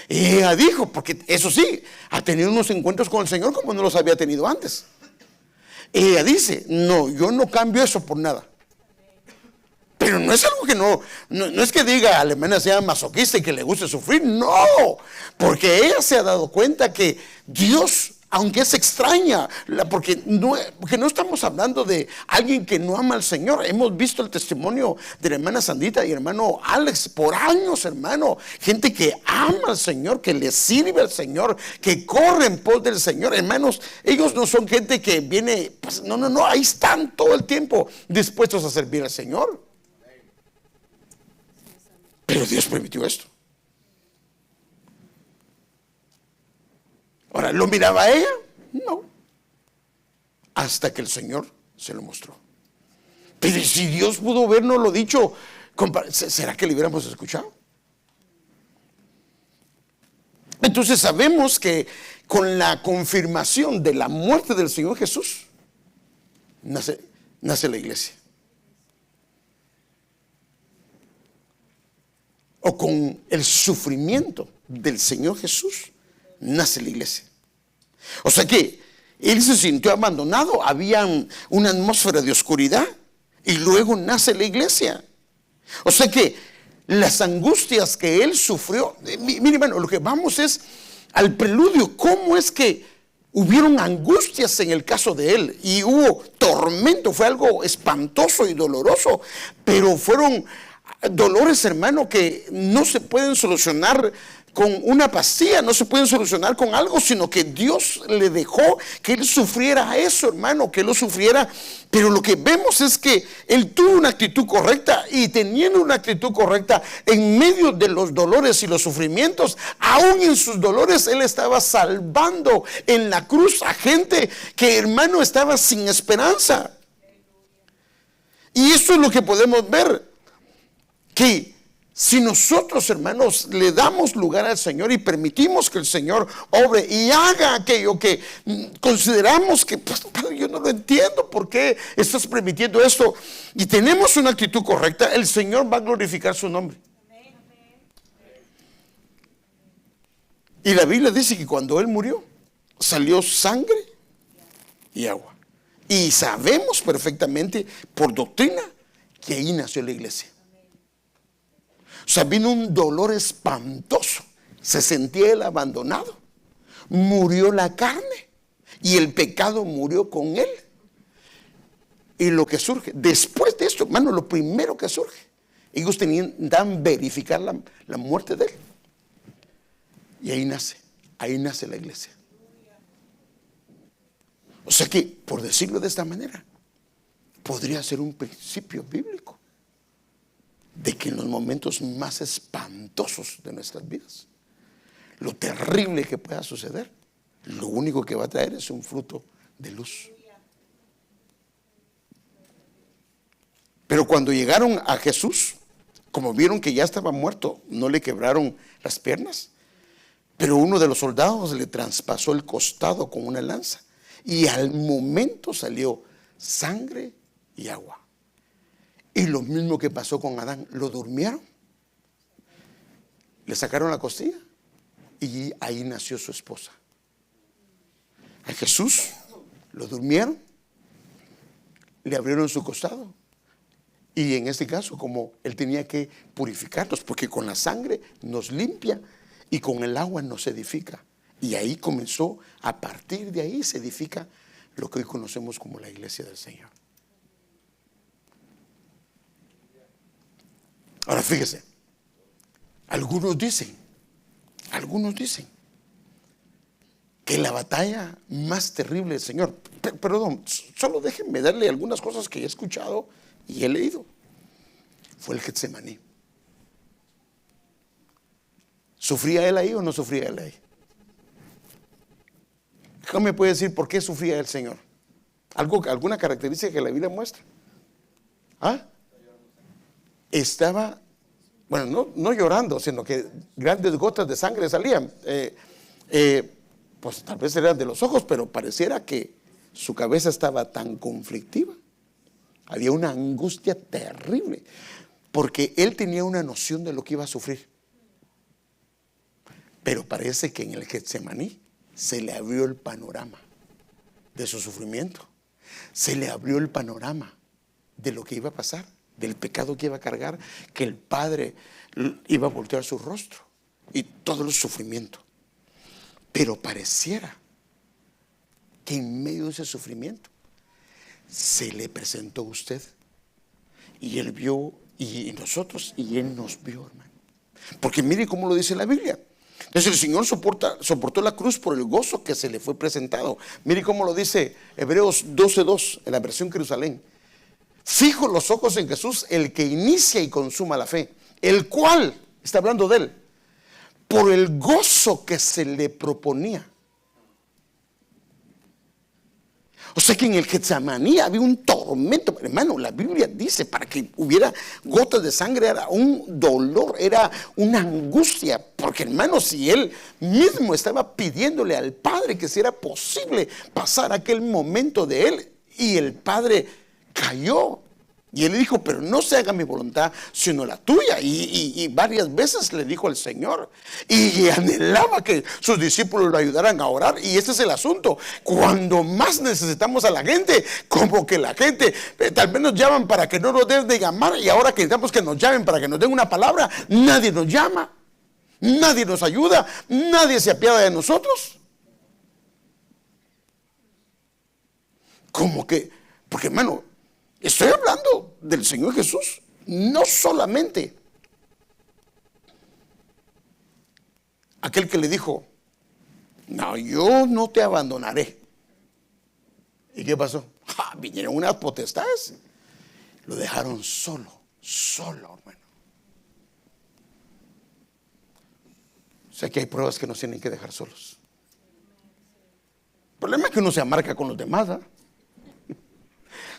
Y ella dijo, porque eso sí, ha tenido unos encuentros con el Señor como no los había tenido antes. Ella dice, no, yo no cambio eso por nada. Pero no es algo que no es que diga a la hermana sea masoquista y que le guste sufrir, no, porque ella se ha dado cuenta que Dios aunque es extraña, porque no estamos hablando de alguien que no ama al Señor. Hemos visto el testimonio de la hermana Sandita y hermano Alex por años, hermano. Gente que ama al Señor, que le sirve al Señor, que corre en pos del Señor. Hermanos, ellos no son gente que viene, pues, no, ahí están todo el tiempo dispuestos a servir al Señor. Pero Dios permitió esto. Ahora, ¿lo miraba ella? No. Hasta que el Señor se lo mostró. Pero si Dios pudo habernos lo dicho, ¿será que le hubiéramos escuchado? Entonces sabemos que con la confirmación de la muerte del Señor Jesús, nace la iglesia. O con el sufrimiento del Señor Jesús, nace la iglesia. O sea que él se sintió abandonado, había una atmósfera de oscuridad y luego nace la iglesia. O sea que las angustias que él sufrió, mire hermano, lo que vamos es al preludio. ¿Cómo es que hubieron angustias en el caso de él? Y hubo tormento, fue algo espantoso y doloroso, pero fueron dolores, hermano, que no se pueden solucionar con una pastilla, no se pueden solucionar con algo, sino que Dios le dejó que él sufriera eso, hermano, que él lo sufriera. Pero lo que vemos es que él tuvo una actitud correcta, y teniendo una actitud correcta en medio de los dolores y los sufrimientos, aún en sus dolores, él estaba salvando en la cruz a gente que, hermano, estaba sin esperanza. Y eso es lo que podemos ver, que si nosotros, hermanos, le damos lugar al Señor y permitimos que el Señor obre y haga aquello que consideramos que, pues, yo no lo entiendo, ¿por qué estás permitiendo esto? Y tenemos una actitud correcta, el Señor va a glorificar su nombre. Y la Biblia dice que cuando Él murió, salió sangre y agua. Y sabemos perfectamente por doctrina que ahí nació la iglesia. O sea, vino un dolor espantoso. Se sentía él abandonado. Murió la carne y el pecado murió con él. Y lo que surge después de esto, hermano, lo primero que surge, ellos dan verificar la muerte de él. Y ahí nace la iglesia. O sea que, por decirlo de esta manera, podría ser un principio bíblico de que en los momentos más espantosos de nuestras vidas, lo terrible que pueda suceder, lo único que va a traer es un fruto de luz. Pero cuando llegaron a Jesús, como vieron que ya estaba muerto, no le quebraron las piernas, pero uno de los soldados le traspasó el costado con una lanza, y al momento salió sangre y agua. Y lo mismo que pasó con Adán, lo durmieron, le sacaron la costilla y ahí nació su esposa. A Jesús lo durmieron, le abrieron su costado, y en este caso, como él tenía que purificarnos, porque con la sangre nos limpia y con el agua nos edifica. Y ahí comenzó, a partir de ahí se edifica lo que hoy conocemos como la iglesia del Señor. Ahora fíjese, algunos dicen que la batalla más terrible del Señor, perdón, solo déjenme darle algunas cosas que he escuchado y he leído, fue el Getsemaní. ¿Sufría él ahí o no sufría él ahí? ¿Cómo me puede decir por qué sufría el Señor? ¿Alguna característica que la Biblia muestra? ¿Ah? Estaba, bueno, no llorando, sino que grandes gotas de sangre salían. Pues tal vez eran de los ojos, pero pareciera que su cabeza estaba tan conflictiva. Había una angustia terrible, porque él tenía una noción de lo que iba a sufrir. Pero parece que en el Getsemaní se le abrió el panorama de su sufrimiento. Se le abrió el panorama de lo que iba a pasar, del pecado que iba a cargar, que el Padre iba a voltear su rostro y todo el sufrimiento. Pero pareciera que en medio de ese sufrimiento se le presentó a usted y él vio y nosotros y él nos vio, hermano. Porque mire cómo lo dice la Biblia. Entonces el Señor soportó la cruz por el gozo que se le fue presentado. Mire cómo lo dice Hebreos 12:2 en la versión Jerusalén. Fijo los ojos en Jesús, el que inicia y consuma la fe, el cual, está hablando de él, por el gozo que se le proponía. O sea que en el Getsemaní había un tormento, hermano. La Biblia dice, para que hubiera gotas de sangre era un dolor, era una angustia. Porque, hermano, si él mismo estaba pidiéndole al Padre que si era posible pasar aquel momento de él, y el Padre cayó. Y él dijo, pero no se haga mi voluntad, sino la tuya. Y varias veces le dijo al Señor. Y anhelaba que sus discípulos lo ayudaran a orar. Y ese es el asunto. Cuando más necesitamos a la gente, como que la gente tal vez nos llaman para que no nos den de llamar. Y ahora que necesitamos que nos llamen para que nos den una palabra, nadie nos llama. Nadie nos ayuda. Nadie se apiada de nosotros. Como que, porque hermano, estoy hablando del Señor Jesús, no solamente aquel que le dijo, no, yo no te abandonaré. ¿Y qué pasó? Vinieron unas potestades, lo dejaron solo, hermano. O sea que hay pruebas que nos tienen que dejar solos. El problema es que uno se amarga con los demás, ¿eh?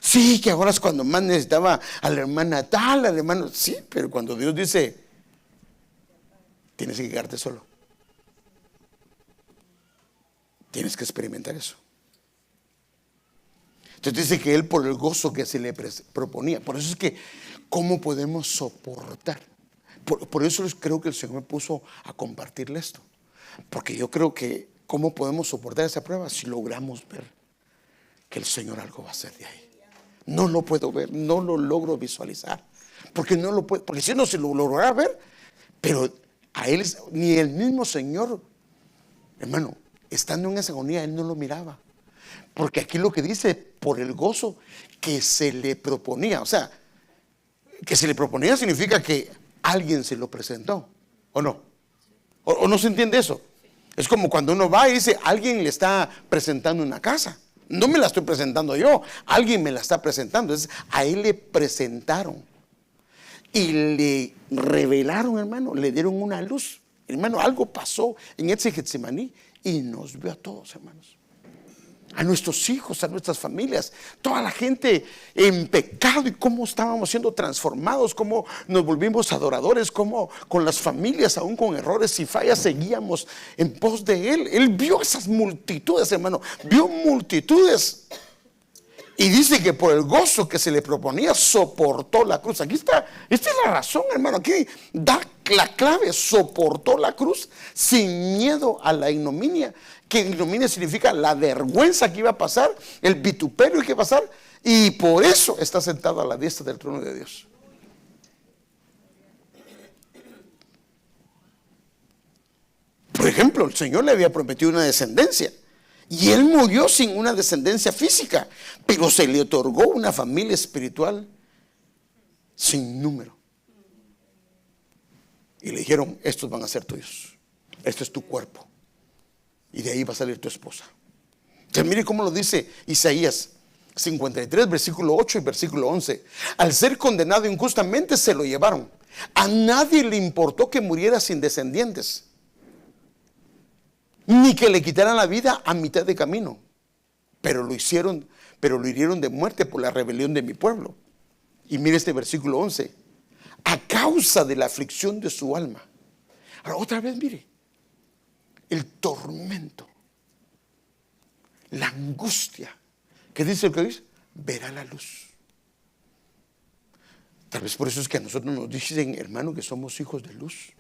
Sí, que ahora es cuando más necesitaba a la hermana tal, al hermano. Sí, pero cuando Dios dice, tienes que quedarte solo. Tienes que experimentar eso. Entonces dice que él por el gozo que se le proponía. Por eso es que, ¿cómo podemos soportar? Por eso creo que el Señor me puso a compartirle esto. Porque yo creo que, ¿cómo podemos soportar esa prueba? Si logramos ver que el Señor algo va a hacer de ahí. No lo puedo ver, no lo logro visualizar. Porque no lo puedo, porque si no se lo lograra ver, pero a él, ni el mismo Señor, hermano, estando en esa agonía, él no lo miraba. Porque aquí lo que dice, por el gozo que se le proponía. O sea, que se le proponía significa que alguien se lo presentó, ¿o no? ¿O no se entiende eso? Es como cuando uno va y dice, alguien le está presentando una casa. No me la estoy presentando yo, alguien me la está presentando. Entonces, a él le presentaron y le revelaron, hermano, le dieron una luz. Hermano, algo pasó en ese Getsemaní y nos vio a todos, hermanos. A nuestros hijos, a nuestras familias, toda la gente en pecado, y cómo estábamos siendo transformados, cómo nos volvimos adoradores, cómo con las familias, aún con errores y fallas, seguíamos en pos de él. Él vio esas multitudes, hermano, vio multitudes. Y dice que por el gozo que se le proponía, soportó la cruz. Aquí está, esta es la razón, hermano. Aquí da la clave, soportó la cruz sin miedo a la ignominia. Que ignominia significa la vergüenza que iba a pasar, el vituperio que iba a pasar. Y por eso está sentado a la diestra del trono de Dios. Por ejemplo, el Señor le había prometido una descendencia. Y él murió sin una descendencia física, pero se le otorgó una familia espiritual sin número. Y le dijeron, estos van a ser tuyos. Este es tu cuerpo. Y de ahí va a salir tu esposa. Entonces mire cómo lo dice Isaías 53, versículo 8 y versículo 11. Al ser condenado injustamente se lo llevaron. A nadie le importó que muriera sin descendientes, ni que le quitaran la vida a mitad de camino. Pero lo hirieron de muerte por la rebelión de mi pueblo. Y mire este versículo 11. A causa de la aflicción de su alma. Ahora otra vez mire. El tormento. La angustia. ¿Qué dice el que dice? Verá la luz. Tal vez por eso es que a nosotros nos dicen, hermano, que somos hijos de luz.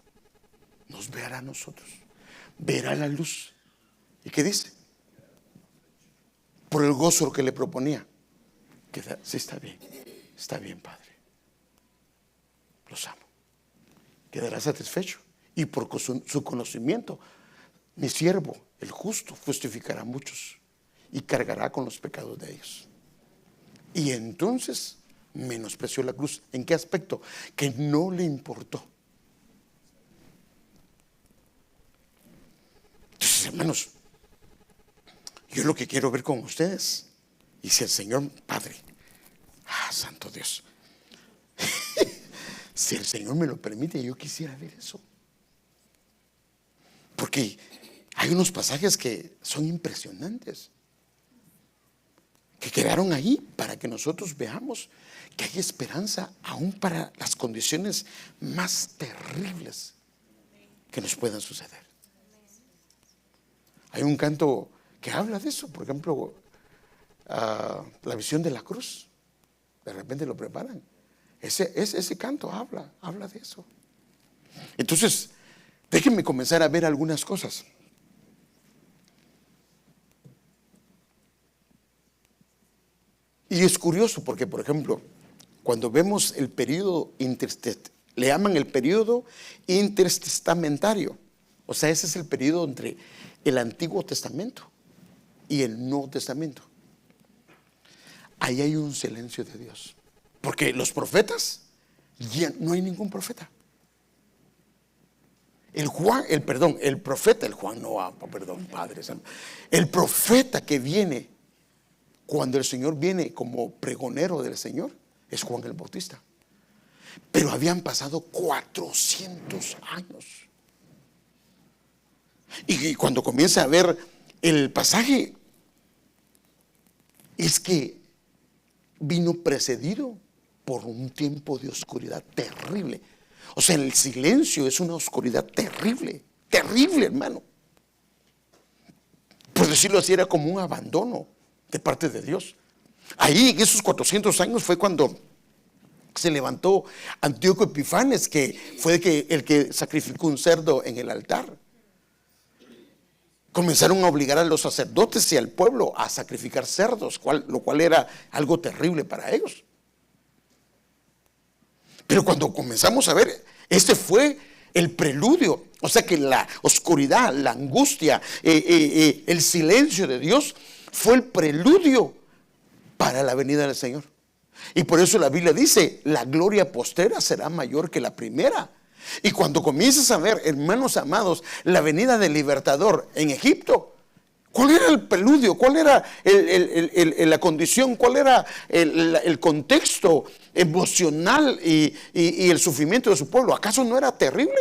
Nos verá a nosotros. Verá la luz. ¿Y qué dice? Por el gozo que le proponía. Sí, está bien, Padre. Los amo. Quedará satisfecho. Y por su conocimiento, mi siervo, el justo, justificará a muchos. y cargará con los pecados de ellos. Y entonces menospreció la cruz. ¿En qué aspecto? Que no le importó. Entonces, hermanos, yo lo que quiero ver con ustedes, y si el Señor Padre, santo Dios, si el Señor me lo permite, yo quisiera ver eso. Porque hay unos pasajes que son impresionantes, que quedaron ahí para que nosotros veamos que hay esperanza aún para las condiciones más terribles que nos puedan suceder. Hay un canto que habla de eso, por ejemplo, la visión de la cruz. De repente lo preparan. Ese canto habla de eso. Entonces, déjenme comenzar a ver algunas cosas. Y es curioso porque, por ejemplo, cuando vemos el periodo le llaman el periodo intertestamentario. O sea, ese es el periodo entre el Antiguo Testamento y el Nuevo Testamento. Ahí hay un silencio de Dios. Porque los profetas, ya no hay ningún profeta. El profeta que viene cuando el Señor viene como pregonero del Señor es Juan el Bautista. Pero habían pasado 400 años. Y cuando comienza a ver el pasaje, es que vino precedido por un tiempo de oscuridad terrible. O sea, el silencio es una oscuridad terrible, terrible, hermano. Por decirlo así, era como un abandono de parte de Dios. Ahí en esos 400 años fue cuando se levantó Antíoco Epifanes, que fue el que sacrificó un cerdo en el altar. Comenzaron a obligar a los sacerdotes y al pueblo a sacrificar cerdos, lo cual era algo terrible para ellos. Pero cuando comenzamos a ver, este fue el preludio. O sea que la oscuridad, la angustia, el silencio de Dios fue el preludio para la venida del Señor. Y por eso la Biblia dice, la gloria postera será mayor que la primera. Y cuando comienzas a ver, hermanos amados, la venida del libertador en Egipto, ¿cuál era el preludio? ¿Cuál era la condición? ¿Cuál era el contexto emocional y el sufrimiento de su pueblo? ¿Acaso no era terrible?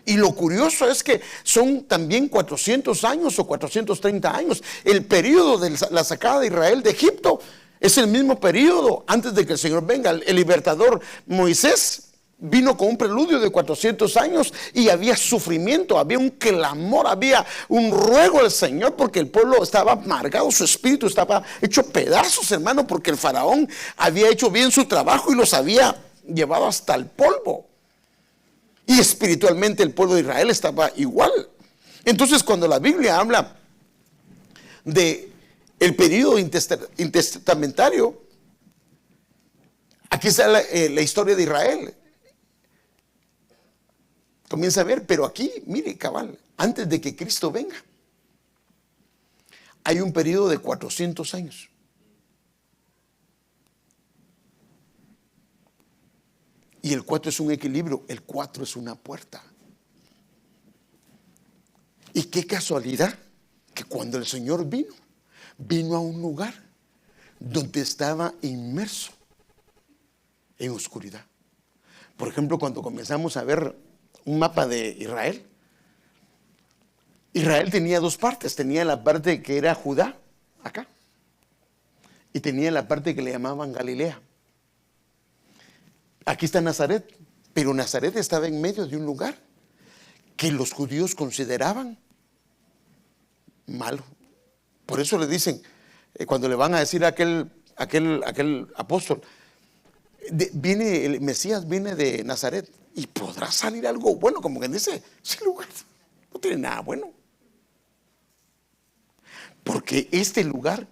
Y lo curioso es que son también 400 años o 430 años. El periodo de la sacada de Israel de Egipto es el mismo periodo antes de que el Señor venga. El libertador Moisés vino con un preludio de 400 años y había sufrimiento, había un clamor, había un ruego al Señor porque el pueblo estaba amargado, su espíritu estaba hecho pedazos, hermano, porque el faraón había hecho bien su trabajo y los había llevado hasta el polvo. Y espiritualmente el pueblo de Israel estaba igual. Entonces, cuando la Biblia habla de el periodo intertestamentario, aquí está la historia de Israel. Comienza a ver, pero aquí, mire, cabal, antes de que Cristo venga, hay un periodo de 400 años. Y el 4 es un equilibrio, el 4 es una puerta. Y qué casualidad que cuando el Señor vino a un lugar donde estaba inmerso en oscuridad. Por ejemplo, cuando comenzamos a ver un mapa de Israel, Israel tenía dos partes. Tenía la parte que era Judá, acá, y tenía la parte que le llamaban Galilea. Aquí está Nazaret, pero Nazaret estaba en medio de un lugar que los judíos consideraban malo. Por eso le dicen, cuando le van a decir a aquel apóstol, viene el Mesías, viene de Nazaret, y podrá salir algo bueno, como que dice, ese lugar no tiene nada bueno. Porque este lugar,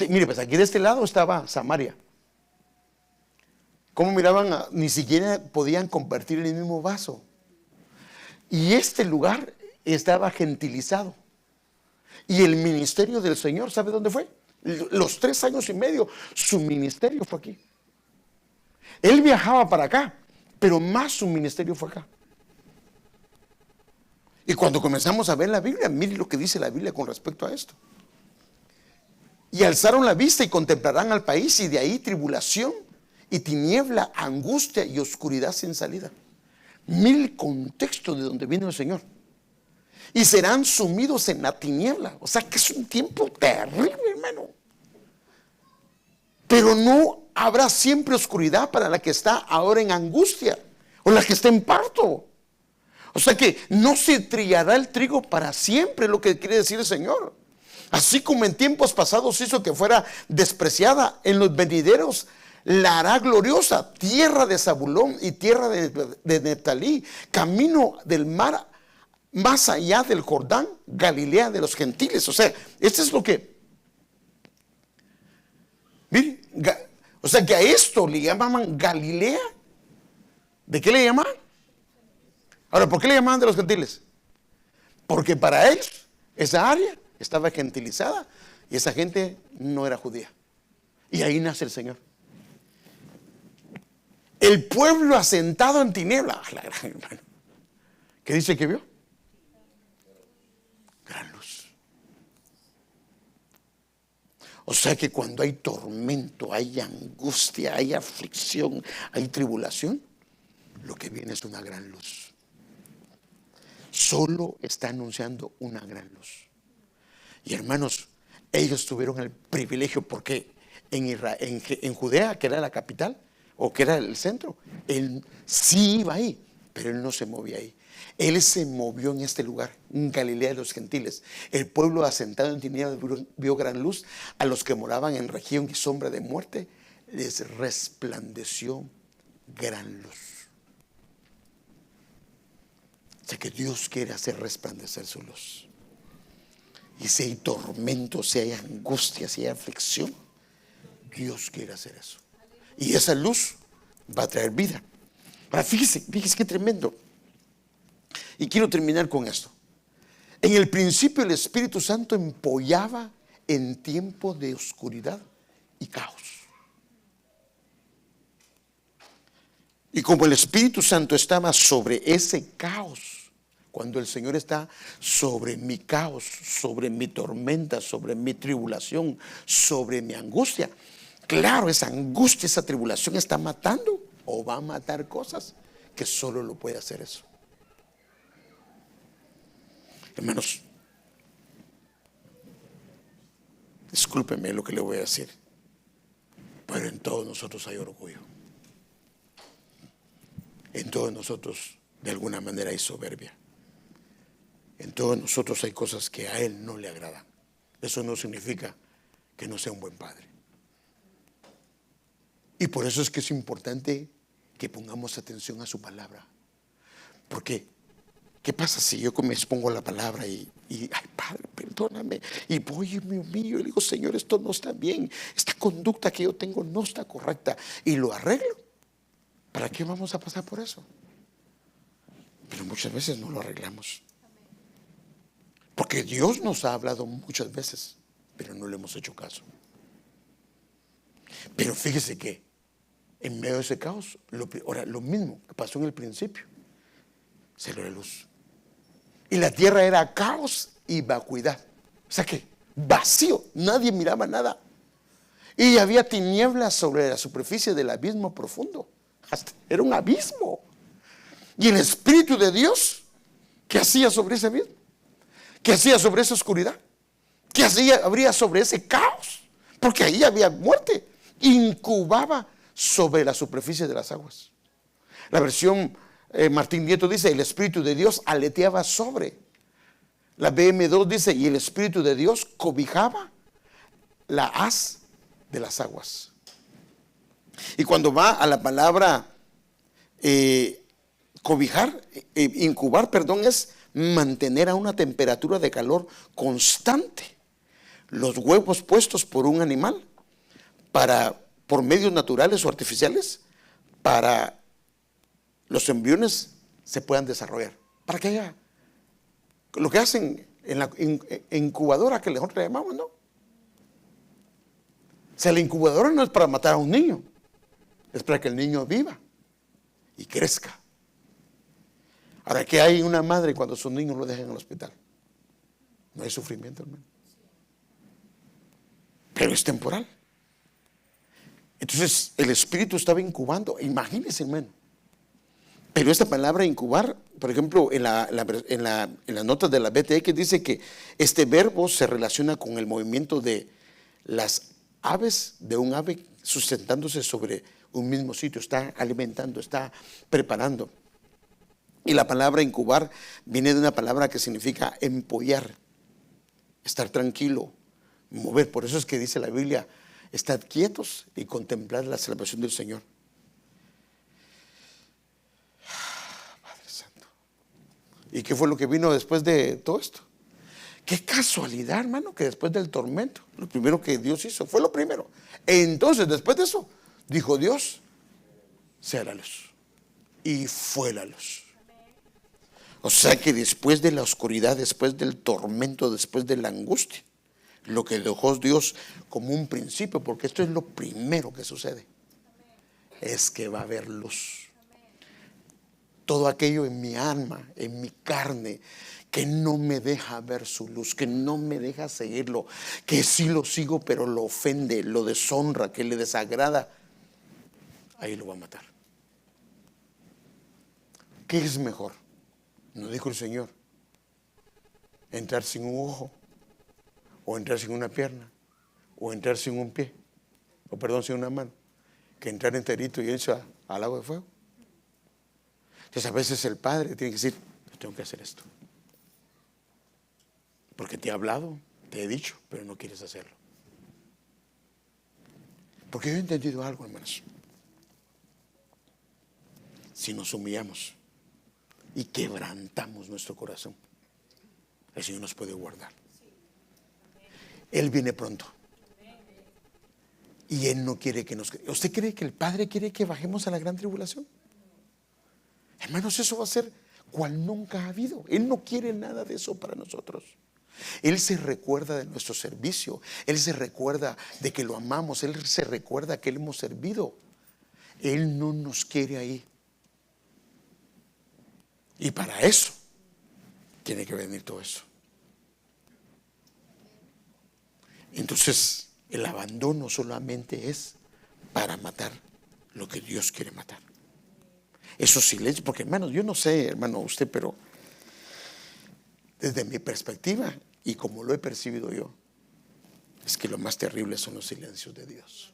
mire, pues aquí de este lado estaba Samaria. ¿Cómo miraban? Ni siquiera podían compartir el mismo vaso. Y este lugar estaba gentilizado. Y el ministerio del Señor, ¿sabe dónde fue? Los 3 años y medio, su ministerio fue aquí. Él viajaba para acá, pero más su ministerio fue acá. Y cuando comenzamos a ver la Biblia, mire lo que dice la Biblia con respecto a esto. Y alzaron la vista y contemplarán al país, y de ahí tribulación y tiniebla, angustia y oscuridad sin salida. Mire el contexto de donde vino el Señor. Y serán sumidos en la tiniebla. O sea que es un tiempo terrible, hermano. Pero no habrá siempre oscuridad para la que está ahora en angustia o la que está en parto. O sea que no se trillará el trigo para siempre, lo que quiere decir el Señor. Así como en tiempos pasados hizo que fuera despreciada, en los venideros la hará gloriosa. Tierra de Zabulón y tierra de Neftalí, camino del mar más allá del Jordán, Galilea de los gentiles. O sea, esto es lo que, mire, o sea que a esto le llamaban Galilea. ¿De qué le llamaban? Ahora, ¿por qué le llamaban de los gentiles? Porque para él esa área estaba gentilizada y esa gente no era judía. Y ahí nace el Señor. El pueblo asentado en tiniebla. ¿Qué dice que vio? Gran luz. O sea que cuando hay tormento, hay angustia, hay aflicción, hay tribulación, lo que viene es una gran luz. Solo está anunciando una gran luz. Y hermanos, ellos tuvieron el privilegio porque en Judea, que era la capital o que era el centro, él sí iba ahí, pero él no se movía ahí. Él se movió en este lugar, en Galilea de los gentiles. El pueblo asentado en tinieblas vio gran luz. A los que moraban en región y sombra de muerte les resplandeció gran luz. O sea que Dios quiere hacer resplandecer su luz. Y si hay tormento, si hay angustia, si hay aflicción, Dios quiere hacer eso. Y esa luz va a traer vida. Ahora fíjese qué tremendo. Y quiero terminar con esto. En el principio el Espíritu Santo empollaba en tiempo de oscuridad y caos. Y como el Espíritu Santo estaba sobre ese caos, cuando el Señor está sobre mi caos, sobre mi tormenta, sobre mi tribulación, sobre mi angustia, claro, esa angustia, esa tribulación está matando o va a matar cosas que solo lo puede hacer eso. Hermanos, discúlpeme lo que le voy a decir, pero en todos nosotros hay orgullo. En todos nosotros de alguna manera hay soberbia. En todos nosotros hay cosas que a Él no le agradan. Eso no significa que no sea un buen padre. Y por eso es que es importante que pongamos atención a su palabra. Porque, ¿qué pasa si yo me expongo a la palabra y ay, Padre, perdóname, y voy y me humillo y digo, Señor, esto no está bien, esta conducta que yo tengo no está correcta, y lo arreglo? ¿Para qué vamos a pasar por eso? Pero muchas veces no lo arreglamos. Porque Dios nos ha hablado muchas veces, pero no le hemos hecho caso. Pero fíjese que en medio de ese caos, lo mismo que pasó en el principio, salió la luz. Y la tierra era caos y vacuidad. O sea que vacío, nadie miraba nada. Y había tinieblas sobre la superficie del abismo profundo. Era un abismo. Y el Espíritu de Dios, ¿qué hacía sobre ese abismo? ¿Qué hacía sobre esa oscuridad? ¿Qué habría sobre ese caos? Porque ahí había muerte. Incubaba sobre la superficie de las aguas. La versión Martín Nieto dice, el Espíritu de Dios aleteaba sobre. La BM2 dice, y el Espíritu de Dios cobijaba la haz de las aguas. Y cuando va a la palabra cobijar, incubar, perdón, es mantener a una temperatura de calor constante los huevos puestos por un animal por medios naturales o artificiales para los embriones se puedan desarrollar, para que haya lo que hacen en la incubadora que nosotros le llamamos, ¿no? sea, la incubadora no es para matar a un niño, es para que el niño viva y crezca. Ahora, ¿qué hay una madre cuando sus niños lo dejan en el hospital? No hay sufrimiento, hermano. Pero es temporal. Entonces, el Espíritu estaba incubando. Imagínense, hermano. Pero esta palabra incubar, por ejemplo, en las notas de la BTX dice que este verbo se relaciona con el movimiento de las aves, de un ave sustentándose sobre un mismo sitio. Está alimentando, está preparando. Y la palabra incubar viene de una palabra que significa empollar, estar tranquilo, mover. Por eso es que dice la Biblia: estad quietos y contemplad la salvación del Señor. Padre Santo. ¿Y qué fue lo que vino después de todo esto? Qué casualidad, hermano, que después del tormento, lo primero que Dios hizo fue lo primero. Entonces, después de eso, dijo Dios: sea la luz. Y fue la luz. O sea que después de la oscuridad, después del tormento, después de la angustia, lo que dejó Dios como un principio, porque esto es lo primero que sucede, es que va a haber luz. Todo aquello en mi alma, en mi carne, que no me deja ver su luz, que no me deja seguirlo, que sí lo sigo pero lo ofende, lo deshonra, que le desagrada, ahí lo va a matar. ¿Qué es mejor? Nos dijo el Señor: entrar sin un ojo, o entrar sin una pierna, o entrar sin un pie, o perdón, sin una mano, que entrar enterito y irse al lago de fuego. Entonces a veces el padre tiene que decir: tengo que hacer esto, porque te he hablado, te he dicho, pero no quieres hacerlo. Porque yo he entendido algo, hermanos. Si nos humillamos y quebrantamos nuestro corazón, el Señor nos puede guardar. Él viene pronto. Y Él no quiere que nos... ¿Usted cree que el Padre quiere que bajemos a la gran tribulación? Hermanos, eso va a ser cual nunca ha habido. Él no quiere nada de eso para nosotros. Él se recuerda de nuestro servicio. Él se recuerda de que lo amamos. Él se recuerda que le hemos servido. Él no nos quiere ahí. Y para eso tiene que venir todo eso. Entonces, el abandono solamente es para matar lo que Dios quiere matar. Esos silencios, porque hermanos, yo no sé, hermano, usted, pero desde mi perspectiva y como lo he percibido yo, es que lo más terrible son los silencios de Dios.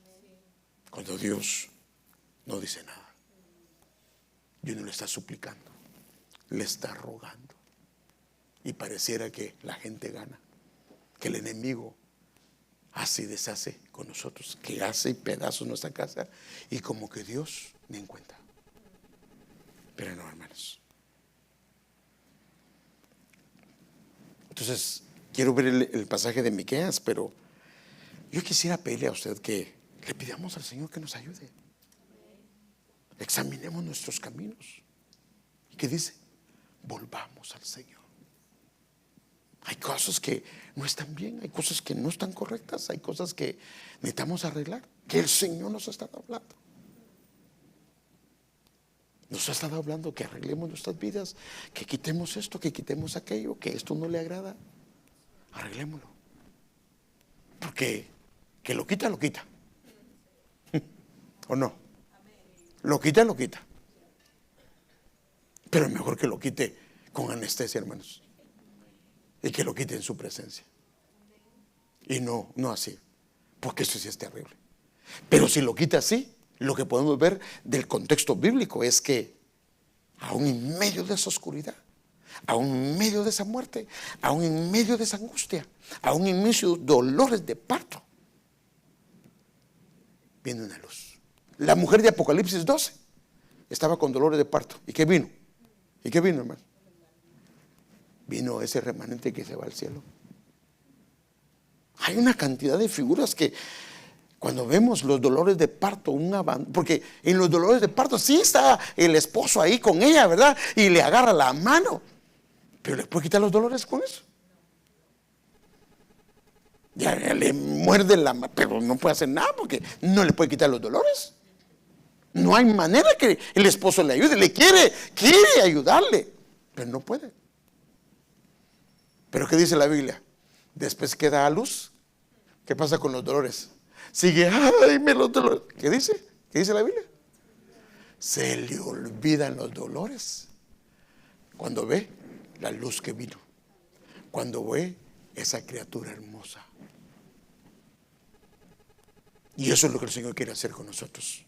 Cuando Dios no dice nada. Dios no le está suplicando, le está rogando. Y pareciera que la gente gana, que el enemigo hace y deshace con nosotros, que hace pedazos nuestra casa, y como que Dios ni en cuenta. Pero no, hermanos. Entonces, quiero ver el pasaje de Miqueas, pero yo quisiera pedirle a usted que le pidamos al Señor que nos ayude. Examinemos nuestros caminos. ¿Y qué dice? Volvamos al Señor. Hay cosas que no están bien, hay cosas que no están correctas, hay cosas que necesitamos arreglar, que el Señor nos ha estado hablando. Nos ha estado hablando que arreglemos nuestras vidas, que quitemos esto, que quitemos aquello, que esto no le agrada. Arreglémoslo. Porque que lo quita, lo quita. ¿O no? Lo quita, lo quita. Pero es mejor que lo quite con anestesia, hermanos. Y que lo quite en su presencia. Y no así. Porque eso sí es terrible. Pero si lo quita así, lo que podemos ver del contexto bíblico es que aún en medio de esa oscuridad, aún en medio de esa muerte, aún en medio de esa angustia, aún en medio de dolores de parto, viene una luz. La mujer de Apocalipsis 12 estaba con dolores de parto. ¿Y qué vino? ¿Y qué vino, hermano? Vino ese remanente que se va al cielo. Hay una cantidad de figuras que cuando vemos los dolores de parto, porque en los dolores de parto sí está el esposo ahí con ella, ¿verdad? Y le agarra la mano. Pero le puede quitar los dolores con eso. Ya le muerde la mano, pero no puede hacer nada porque no le puede quitar los dolores. No hay manera que el esposo le ayude. Le quiere ayudarle, pero no puede. Pero ¿qué dice la Biblia? Después que da a luz, ¿qué pasa con los dolores? Sigue, ay, los dolores. ¿Qué dice? ¿Qué dice la Biblia? Se le olvidan los dolores cuando ve la luz que vino, cuando ve esa criatura hermosa. Y eso es lo que el Señor quiere hacer con nosotros.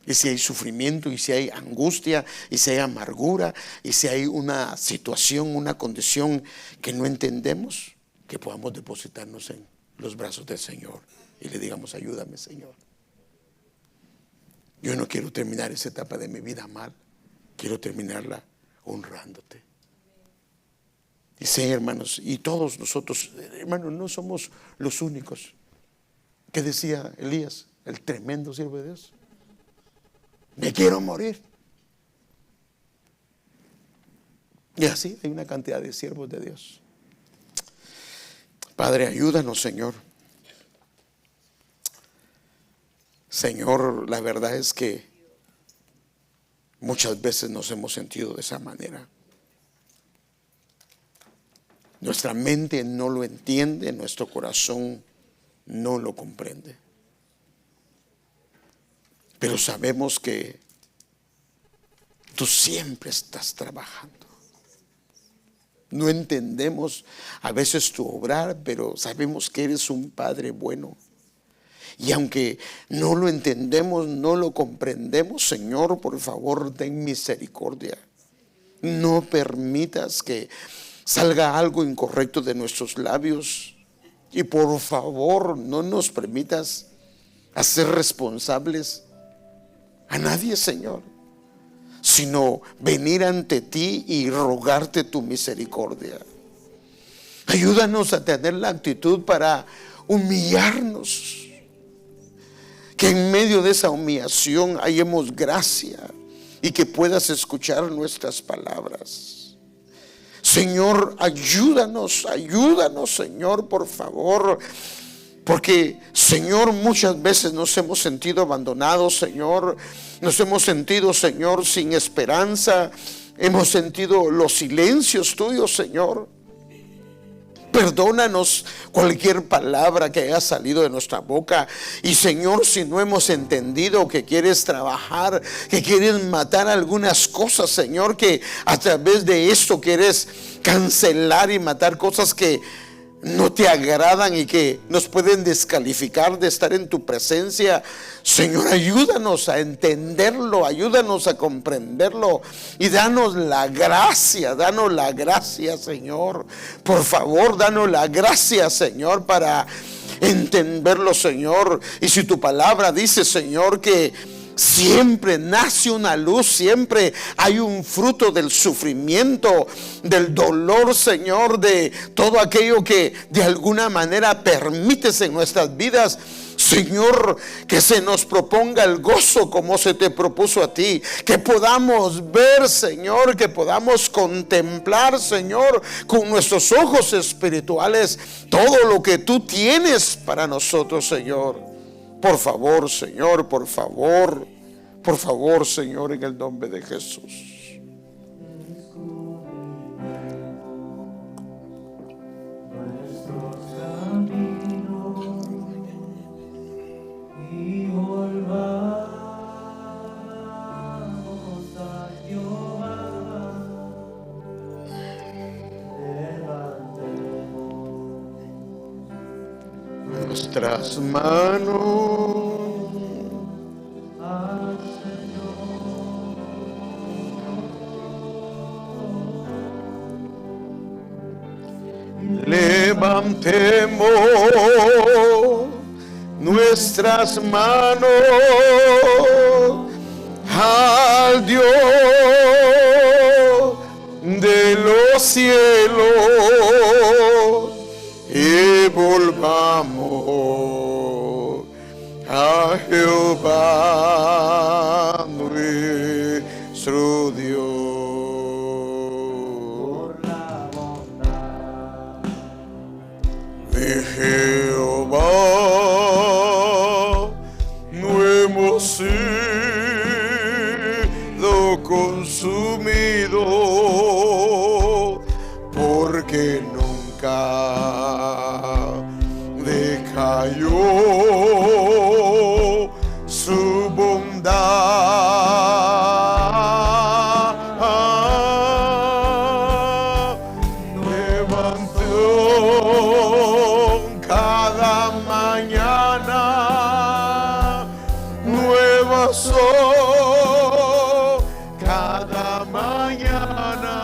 Y si hay sufrimiento, y si hay angustia, y si hay amargura, y si hay una situación, una condición que no entendemos, que podamos depositarnos en los brazos del Señor y le digamos: ayúdame, Señor. Yo no quiero terminar esa etapa de mi vida mal, quiero terminarla honrándote. Y sé, hermanos, y todos nosotros, hermanos, no somos los únicos. ¿Qué decía Elías, el tremendo siervo de Dios? Me quiero morir. Y así hay una cantidad de siervos de Dios. Padre, ayúdanos, Señor. Señor, la verdad es que muchas veces nos hemos sentido de esa manera. Nuestra mente no lo entiende, nuestro corazón no lo comprende. Pero sabemos que tú siempre estás trabajando. No entendemos a veces tu obrar, pero sabemos que eres un Padre bueno. Y aunque no lo entendemos, no lo comprendemos, Señor, por favor, ten misericordia. No permitas que salga algo incorrecto de nuestros labios. Y por favor, no nos permitas hacer responsables a nadie, Señor, sino venir ante ti y rogarte tu misericordia. Ayúdanos a tener la actitud para humillarnos, que en medio de esa humillación hallemos gracia y que puedas escuchar nuestras palabras. Señor, ayúdanos, Señor, por favor. Porque, Señor, muchas veces nos hemos sentido abandonados, Señor. Nos hemos sentido, Señor, sin esperanza. Hemos sentido los silencios tuyos, Señor. Perdónanos cualquier palabra que haya salido de nuestra boca. Y, Señor, si no hemos entendido que quieres trabajar, que quieres matar algunas cosas, Señor, que a través de esto quieres cancelar y matar cosas que no te agradan y que nos pueden descalificar de estar en tu presencia. Señor, ayúdanos a entenderlo, ayúdanos a comprenderlo y danos la gracia, Señor. Por favor, danos la gracia, Señor, para entenderlo, Señor. Y si tu palabra dice, Señor, que siempre nace una luz, siempre hay un fruto del sufrimiento, del dolor, Señor, de todo aquello que de alguna manera permites en nuestras vidas. Señor, que se nos proponga el gozo como se te propuso a ti, que podamos ver, Señor, que podamos contemplar, Señor, con nuestros ojos espirituales todo lo que tú tienes para nosotros, Señor. Por favor, Señor, por favor, Señor, en el nombre de Jesús. Nuestras manos levantemos nuestras manos al Dios de los cielos y volvamos a Jehová nuestro Dios. Por la bondad de Jehová. sido consumido, porque nunca decayó su bondad. Levantó cada mañana, nuevas son cada mañana,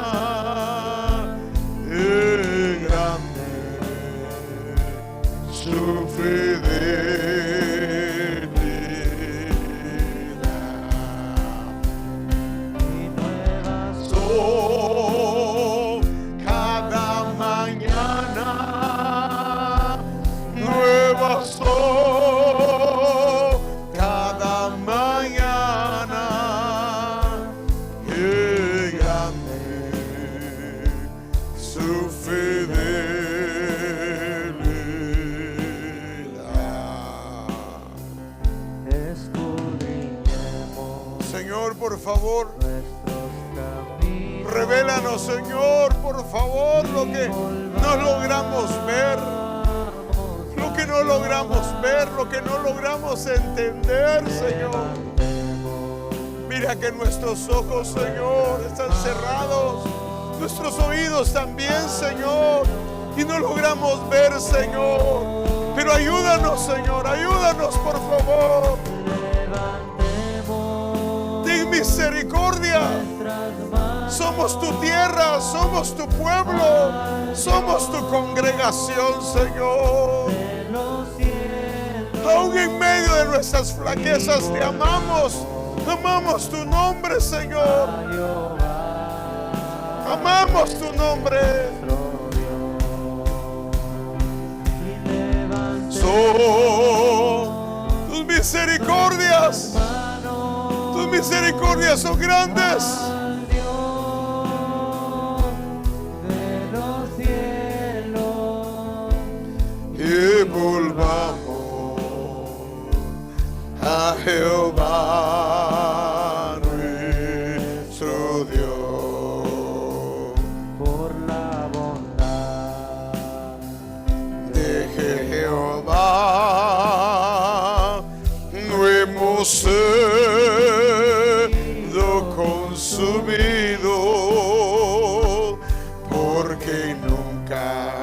es grande su fidelidad. Y nuevas son cada mañana, nuevas son cada mañana, qué grande su fidelidad. Escudriñemos Señor, por favor, nuestros caminos, revélanos, Señor, por favor, lo que no logramos ver, lo que no logramos ver, lo que no logramos entender, Señor. Mira que nuestros ojos, Señor, están cerrados, nuestros oídos también, Señor, y no logramos ver, Señor. Pero ayúdanos, Señor, ayúdanos, por favor. Ten misericordia. Somos tu tierra, somos tu pueblo, somos tu congregación, Señor. Aún en medio de nuestras flaquezas te amamos, amamos tu nombre, Señor. Amamos tu nombre. Son tus misericordias son grandes. Y volvamos a Jehová nuestro Dios, por la bondad de Jehová no hemos sido consumidos, porque nunca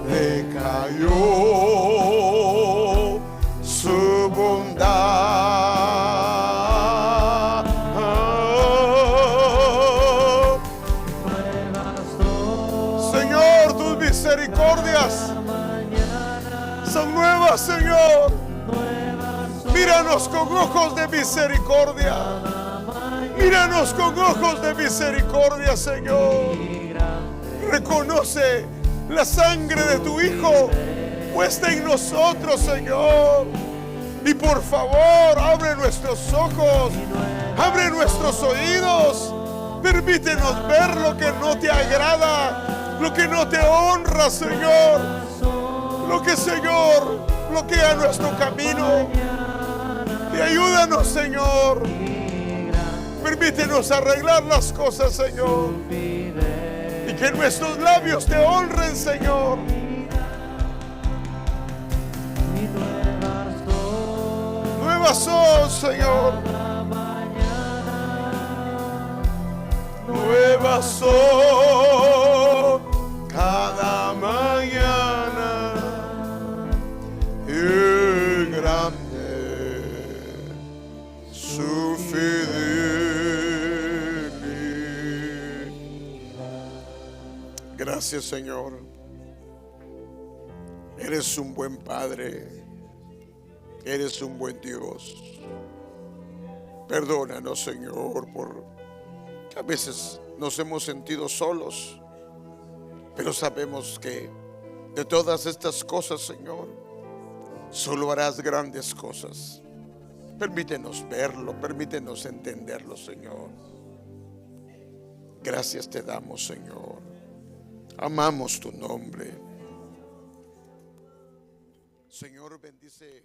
decayó su bondad. Señor, tus misericordias son nuevas, Señor. Míranos con ojos de misericordia. Míranos con ojos de misericordia, Señor. Reconoce la sangre de tu Hijo puesta en nosotros, Señor. Y por favor, abre nuestros ojos, abre nuestros oídos. Permítenos ver lo que no te agrada, lo que no te honra, Señor. Lo que, Señor, bloquea nuestro camino. Y ayúdanos, Señor. Permítenos arreglar las cosas, Señor. Y que nuestros labios te honren, Señor. Nuevas son, Señor. Nuevas son cada mañana. Y grande su fidelidad. Gracias, Señor. Eres un buen Padre. Eres un buen Dios. Perdónanos, Señor, por que a veces nos hemos sentido solos, pero sabemos que de todas estas cosas, Señor, solo harás grandes cosas. Permítenos verlo, permítenos entenderlo, Señor. Gracias te damos, Señor. Amamos tu nombre. Señor, bendice